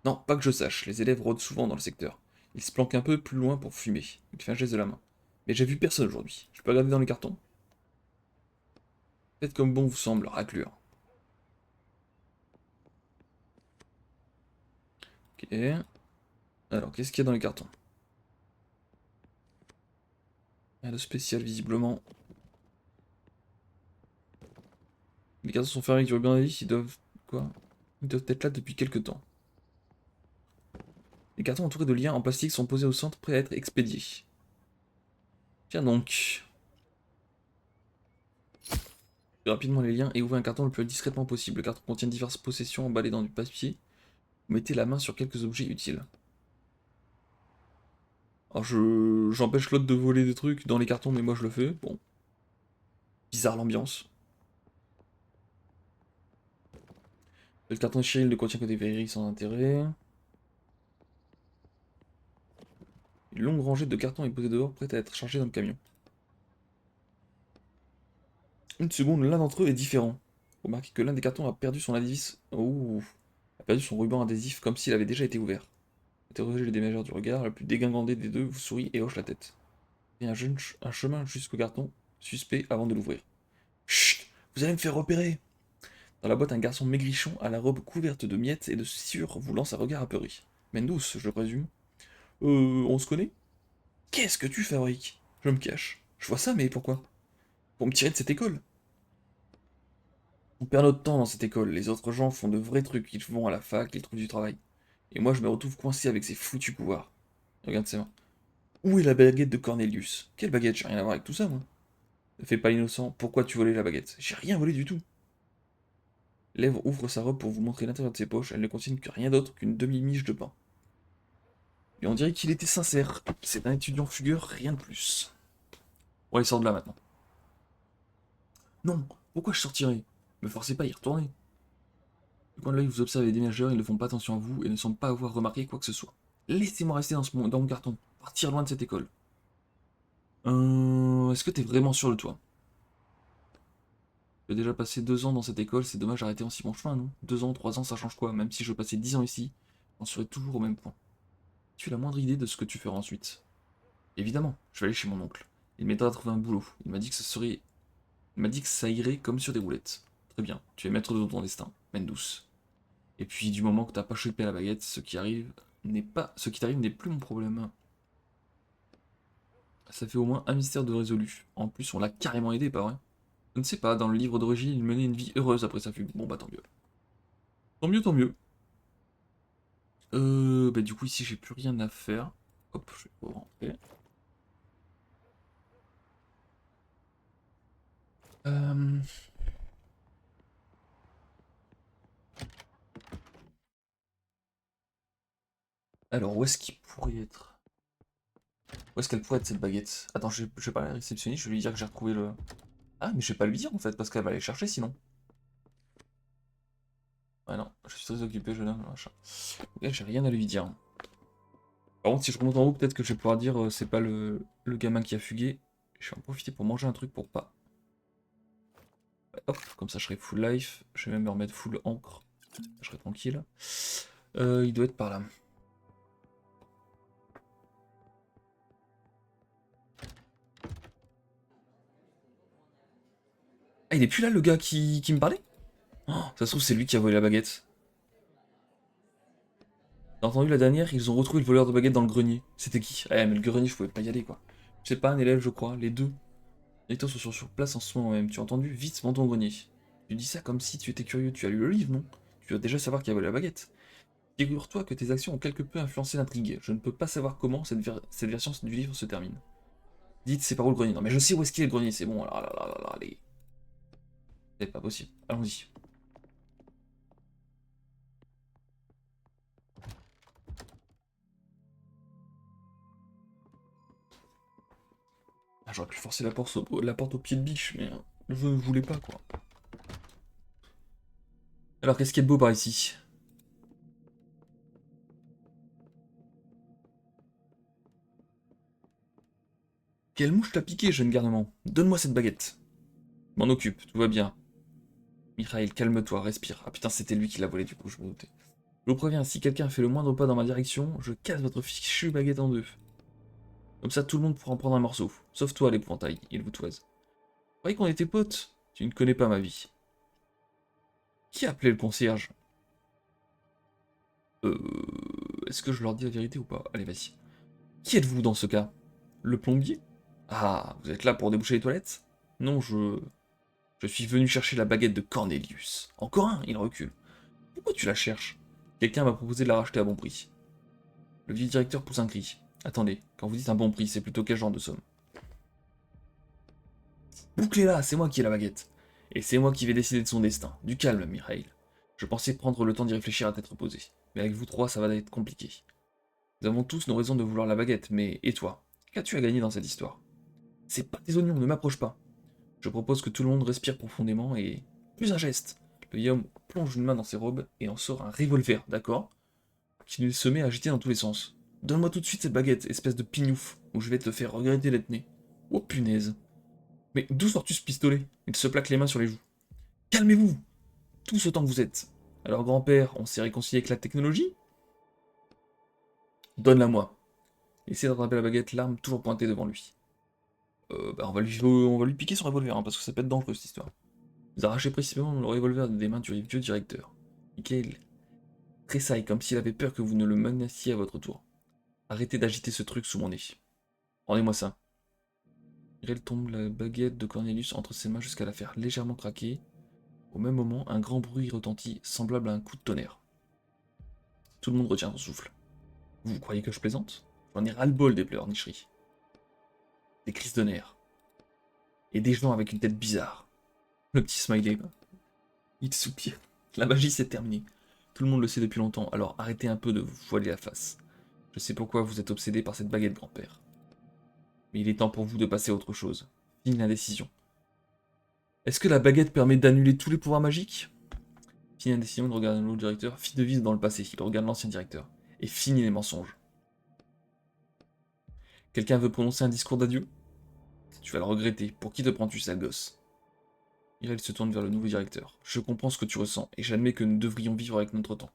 Non, pas que je sache, les élèves rôdent souvent dans le secteur. Il se planque un peu plus loin pour fumer. Il fait un geste de la main. Mais j'ai vu personne aujourd'hui. Je peux regarder dans les cartons? Faites comme bon vous semble, raclure. Ok. Alors, qu'est-ce qu'il y a dans les cartons? Rien de spécial, visiblement. Les cartons sont fermés avec du ruban à vis, ils doivent... Quoi? Ils doivent être là depuis quelque temps. Les cartons entourés de liens en plastique sont posés au centre, prêts à être expédiés. Tiens donc. Faites rapidement les liens et ouvrez un carton le plus discrètement possible. Le carton contient diverses possessions emballées dans du papier. Vous mettez la main sur quelques objets utiles. Alors j'empêche l'autre de voler des trucs dans les cartons, mais moi je le fais. Bon. Bizarre l'ambiance. Le carton de Cheryl ne contient que des vérités sans intérêt. Une longue rangée de cartons est posée dehors, prête à être chargée dans le camion. Une seconde, l'un d'entre eux est différent. Remarquez que l'un des cartons a perdu son adhésif. Ouh. A perdu son ruban adhésif comme s'il avait déjà été ouvert. Interrogez le déménageur du regard, le plus dégingandé des deux vous sourit et hoche la tête. Et un chemin jusqu'au carton suspect avant de l'ouvrir. Chut! Vous allez me faire repérer! Dans la boîte, un garçon maigrichon à la robe couverte de miettes et de sueur vous lance un regard apeuré. Mendous, je présume. On se connaît? Qu'est-ce que tu fabriques? Je me cache. Je vois ça, mais pourquoi? Pour me tirer de cette école. On perd notre temps dans cette école. Les autres gens font de vrais trucs. Ils vont à la fac, ils trouvent du travail. Et moi, je me retrouve coincé avec ces foutus pouvoirs. Regarde ses mains. Où est la baguette de Cornelius? Quelle baguette? J'ai rien à voir avec tout ça, moi. Ne fais pas l'innocent. Pourquoi tu volais la baguette? J'ai rien volé du tout. Lèvres ouvre sa robe pour vous montrer l'intérieur de ses poches. Elle ne contiennent que rien d'autre qu'une demi-miche de pain. Et on dirait qu'il était sincère. C'est un étudiant fugueur, rien de plus. Ouais, il sort de là maintenant. Non, pourquoi je sortirais? Me forcez pas à y retourner. Du coin de l'œil, vous observez les déménageurs, ils ne font pas attention à vous et ne semblent pas avoir remarqué quoi que ce soit. Laissez-moi rester dans mon carton. Partir loin de cette école. Est-ce que t'es vraiment sûr de toi? J'ai déjà passé 2 ans dans cette école, c'est dommage d'arrêter en si bon chemin, non? 2 ans, 3 ans, ça change quoi? Même si je passais 10 ans ici, j'en serais toujours au même point. Tu as la moindre idée de ce que tu feras ensuite? Évidemment, je vais aller chez mon oncle. Il m'aidera à trouver un boulot. Il m'a dit que Il m'a dit que ça irait comme sur des roulettes. Très bien, tu es maître de ton destin, mène douce. Et puis du moment que t'as pas chopé la baguette, ce qui t'arrive n'est plus mon problème. Ça fait au moins un mystère de résolu. En plus, on l'a carrément aidé, pas vrai? Je ne sais pas, dans le livre d'origine, il menait une vie heureuse après sa fugue. Bon bah tant mieux. Tant mieux, tant mieux. Bah du coup ici j'ai plus rien à faire. Hop, je vais rentrer. Euh... Alors où est-ce qu'il pourrait être? Où est-ce qu'elle pourrait être cette baguette? Attends, je vais parler à la réceptionniste, je vais lui dire que j'ai retrouvé le... Ah mais je vais pas lui dire en fait, parce qu'elle va aller chercher sinon. Ouais non, je suis très occupé, jeune homme, machin. Ok, j'ai rien à lui dire. Par contre, si je remonte en haut, peut-être que je vais pouvoir dire c'est pas le gamin qui a fugué. Je vais en profiter pour manger un truc pour pas. Ouais, hop, comme ça je serai full life. Je vais même me remettre full encre. Je serai tranquille. Il doit être par là. Ah, il est plus là, le gars qui me parlait? Oh, ça se trouve, c'est lui qui a volé la baguette. T'as entendu la dernière? Ils ont retrouvé le voleur de baguette dans le grenier. C'était qui? Ah, mais le grenier, je pouvais pas y aller, quoi. Je sais pas, un élève, je crois, les deux. Les deux sont sur place en ce moment même. Tu as entendu? Vite, monte au grenier. Tu dis ça comme si tu étais curieux. Tu as lu le livre, non? Tu dois déjà savoir qui a volé la baguette. Figure-toi que tes actions ont quelque peu influencé l'intrigue. Je ne peux pas savoir comment cette version du livre se termine. Dites, c'est par où le grenier? Non, mais je sais où est-ce qu'il est le grenier, c'est bon. Alors, là, allez. C'est pas possible. Allons-y. Ah, j'aurais pu forcer la porte au pied de biche, mais je ne voulais pas, quoi. Alors, qu'est-ce qu'il y a de beau par ici? Quelle mouche t'a piqué, jeune garnement? Donne-moi cette baguette. M'en occupe, tout va bien. Mikhail, calme-toi, respire. Ah putain, c'était lui qui l'a volé, du coup, je me doutais. Je vous préviens, si quelqu'un fait le moindre pas dans ma direction, je casse votre fichue baguette en deux. Comme ça, tout le monde pourra en prendre un morceau. Sauf toi, l'épouvantail, il vous toise. Vous croyez qu'on était potes? Tu ne connais pas ma vie. Qui a appelé le concierge? Est-ce que je leur dis la vérité ou pas? Allez, vas-y. Qui êtes-vous dans ce cas? Le plombier? Ah, vous êtes là pour déboucher les toilettes? Non, Je suis venu chercher la baguette de Cornelius. Encore un? Il recule. Pourquoi tu la cherches? Quelqu'un m'a proposé de la racheter à bon prix. Le vieux directeur pousse un cri. Attendez, quand vous dites un bon prix, c'est plutôt quel genre de somme? Bouclez-la, c'est moi qui ai la baguette. Et c'est moi qui vais décider de son destin. Du calme, Mikhail. Je pensais prendre le temps d'y réfléchir à tête reposée. Mais avec vous trois, ça va être compliqué. Nous avons tous nos raisons de vouloir la baguette, mais et toi? Qu'as-tu à gagner dans cette histoire? C'est pas des oignons, ne m'approche pas. Je propose que tout le monde respire profondément et... Plus un geste. Le vieil homme plonge une main dans ses robes et en sort un revolver, d'accord? Qu'il se met à agiter dans tous les sens. Donne-moi tout de suite cette baguette, espèce de pignouf, ou je vais te faire regretter d'être né. Oh punaise. Mais d'où sors-tu ce pistolet? Il se plaque les mains sur les joues. Calmez-vous, tous autant que vous êtes. Alors grand-père, on s'est réconcilié avec la technologie? Donne-la moi. Essayez d'attraper la baguette, l'arme toujours pointée devant lui. On va lui piquer son revolver, hein, parce que ça peut être dangereux cette histoire. Vous arrachez précisément le revolver des mains du vieux directeur. Michael tressaille comme s'il avait peur que vous ne le menaciez à votre tour. Arrêtez d'agiter ce truc sous mon nez. Rendez-moi ça. Michael tombe la baguette de Cornelius entre ses mains jusqu'à la faire légèrement craquer. Au même moment, un grand bruit retentit, semblable à un coup de tonnerre. Tout le monde retient son souffle. Vous croyez que je plaisante? J'en ai ras-le-bol des pleurnicheries. Des crises de nerfs. Et des gens avec une tête bizarre. Le petit smiley, quoi. Il soupire. La magie s'est terminée. Tout le monde le sait depuis longtemps, alors arrêtez un peu de vous voiler la face. Je sais pourquoi vous êtes obsédé par cette baguette, grand-père. Mais il est temps pour vous de passer à autre chose. Fini l'indécision. Est-ce que la baguette permet d'annuler tous les pouvoirs magiques? Fini l'indécision de regarder l'autre directeur. Fini de vise dans le passé. Il regarde l'ancien directeur. Et fini les mensonges. Quelqu'un veut prononcer un discours d'adieu? Tu vas le regretter. Pour qui te prends-tu, sale gosse? Irel se tourne vers le nouveau directeur. Je comprends ce que tu ressens, et j'admets que nous devrions vivre avec notre temps.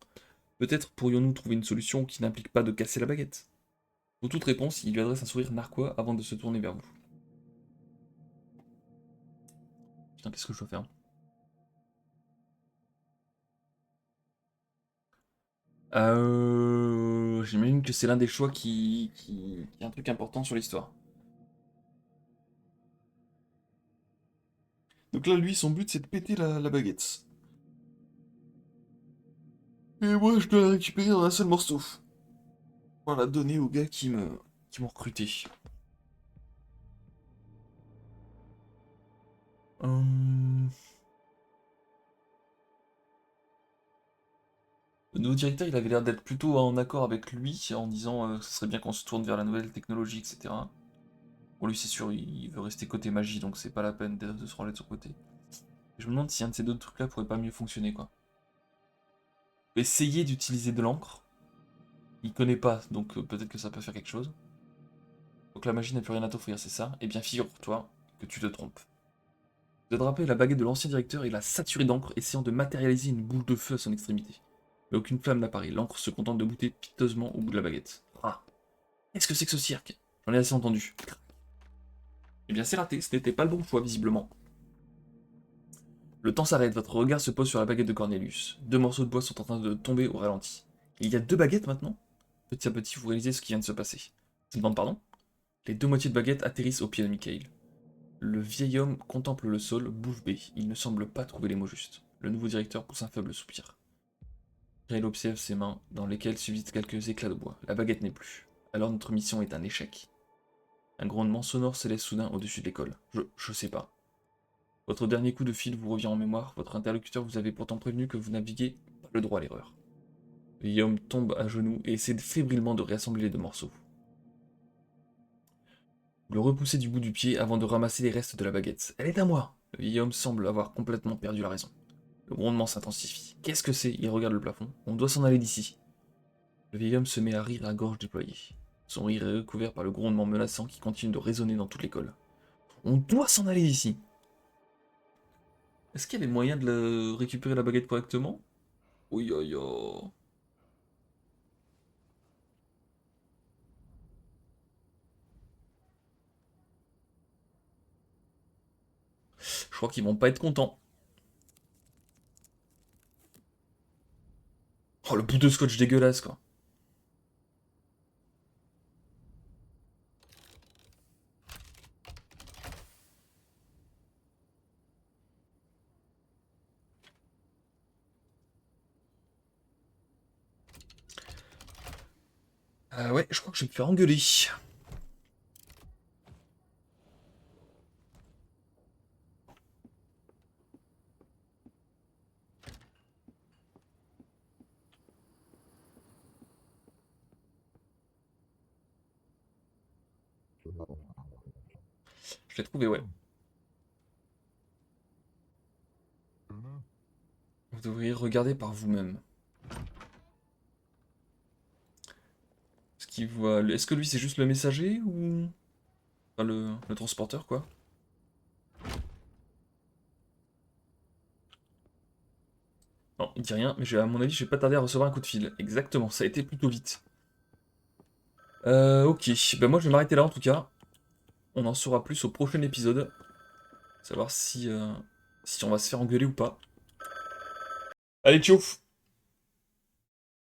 Peut-être pourrions-nous trouver une solution qui n'implique pas de casser la baguette. Pour toute réponse, il lui adresse un sourire narquois avant de se tourner vers vous. Putain, qu'est-ce que je dois faire? J'imagine que c'est l'un des choix qui est un truc important sur l'histoire. Donc là, lui, son but, c'est de péter la baguette. Et moi, je dois la récupérer dans un seul morceau. Pour la donner aux gars qui m'ont recruté. Hum, Le nouveau directeur, il avait l'air d'être plutôt en accord avec lui, en disant que ce serait bien qu'on se tourne vers la nouvelle technologie, etc. Pour lui, c'est sûr, il veut rester côté magie, donc c'est pas la peine de se ranger de son côté. Je me demande si un de ces deux trucs-là pourrait pas mieux fonctionner, quoi. Essayer d'utiliser de l'encre. Il connaît pas, donc peut-être que ça peut faire quelque chose. Donc la magie n'a plus rien à t'offrir, c'est ça? Eh bien, figure-toi que tu te trompes. Vous attrapez la baguette de l'ancien directeur et la saturez d'encre, essayant de matérialiser une boule de feu à son extrémité. Mais aucune flamme n'apparaît, l'encre se contente de bouter piteusement au bout de la baguette. Ah, qu'est-ce que c'est que ce cirque? J'en ai assez entendu. Eh bien c'est raté, ce n'était pas le bon choix visiblement. Le temps s'arrête, votre regard se pose sur la baguette de Cornelius. 2 morceaux de bois sont en train de tomber au ralenti. Il y a 2 baguettes maintenant? Petit à petit, vous réalisez ce qui vient de se passer. Je demande pardon? Les 2 moitiés de baguette atterrissent au pied de Michael. Le vieil homme contemple le sol, bouche bée. Il ne semble pas trouver les mots justes. Le nouveau directeur pousse un faible soupir. Grail observe ses mains, dans lesquelles subsistent quelques éclats de bois. La baguette n'est plus. Alors notre mission est un échec. Un grondement sonore s'élève soudain au-dessus de l'école. Je sais pas. Votre dernier coup de fil vous revient en mémoire. Votre interlocuteur vous avait pourtant prévenu que vous naviguez pas le droit à l'erreur. Le vieil homme tombe à genoux et essaie fébrilement de réassembler les 2 morceaux. Vous le repoussez du bout du pied avant de ramasser les restes de la baguette. Elle est à moi! Le vieil homme semble avoir complètement perdu la raison. Le grondement s'intensifie. Qu'est-ce que c'est? Il regarde le plafond. On doit s'en aller d'ici. Le vieil homme se met à rire à gorge déployée. Son rire est recouvert par le grondement menaçant qui continue de résonner dans toute l'école. On doit s'en aller d'ici! Est-ce qu'il y avait moyen de récupérer la baguette correctement? Oui, oui, oui. Je crois qu'ils vont pas être contents. Oh, le bout de scotch dégueulasse, quoi. Ouais, je crois que je vais me faire engueuler. Je l'ai trouvé, ouais. Vous devriez regarder par vous-même. Est-ce que lui c'est juste le messager ou... Enfin, le transporteur, quoi. Non, il dit rien, mais à mon avis, je vais pas tarder à recevoir un coup de fil. Exactement, ça a été plutôt vite. Ok, ben moi je vais m'arrêter là en tout cas. On en saura plus au prochain épisode. Savoir si on va se faire engueuler ou pas. Allez, tchouf!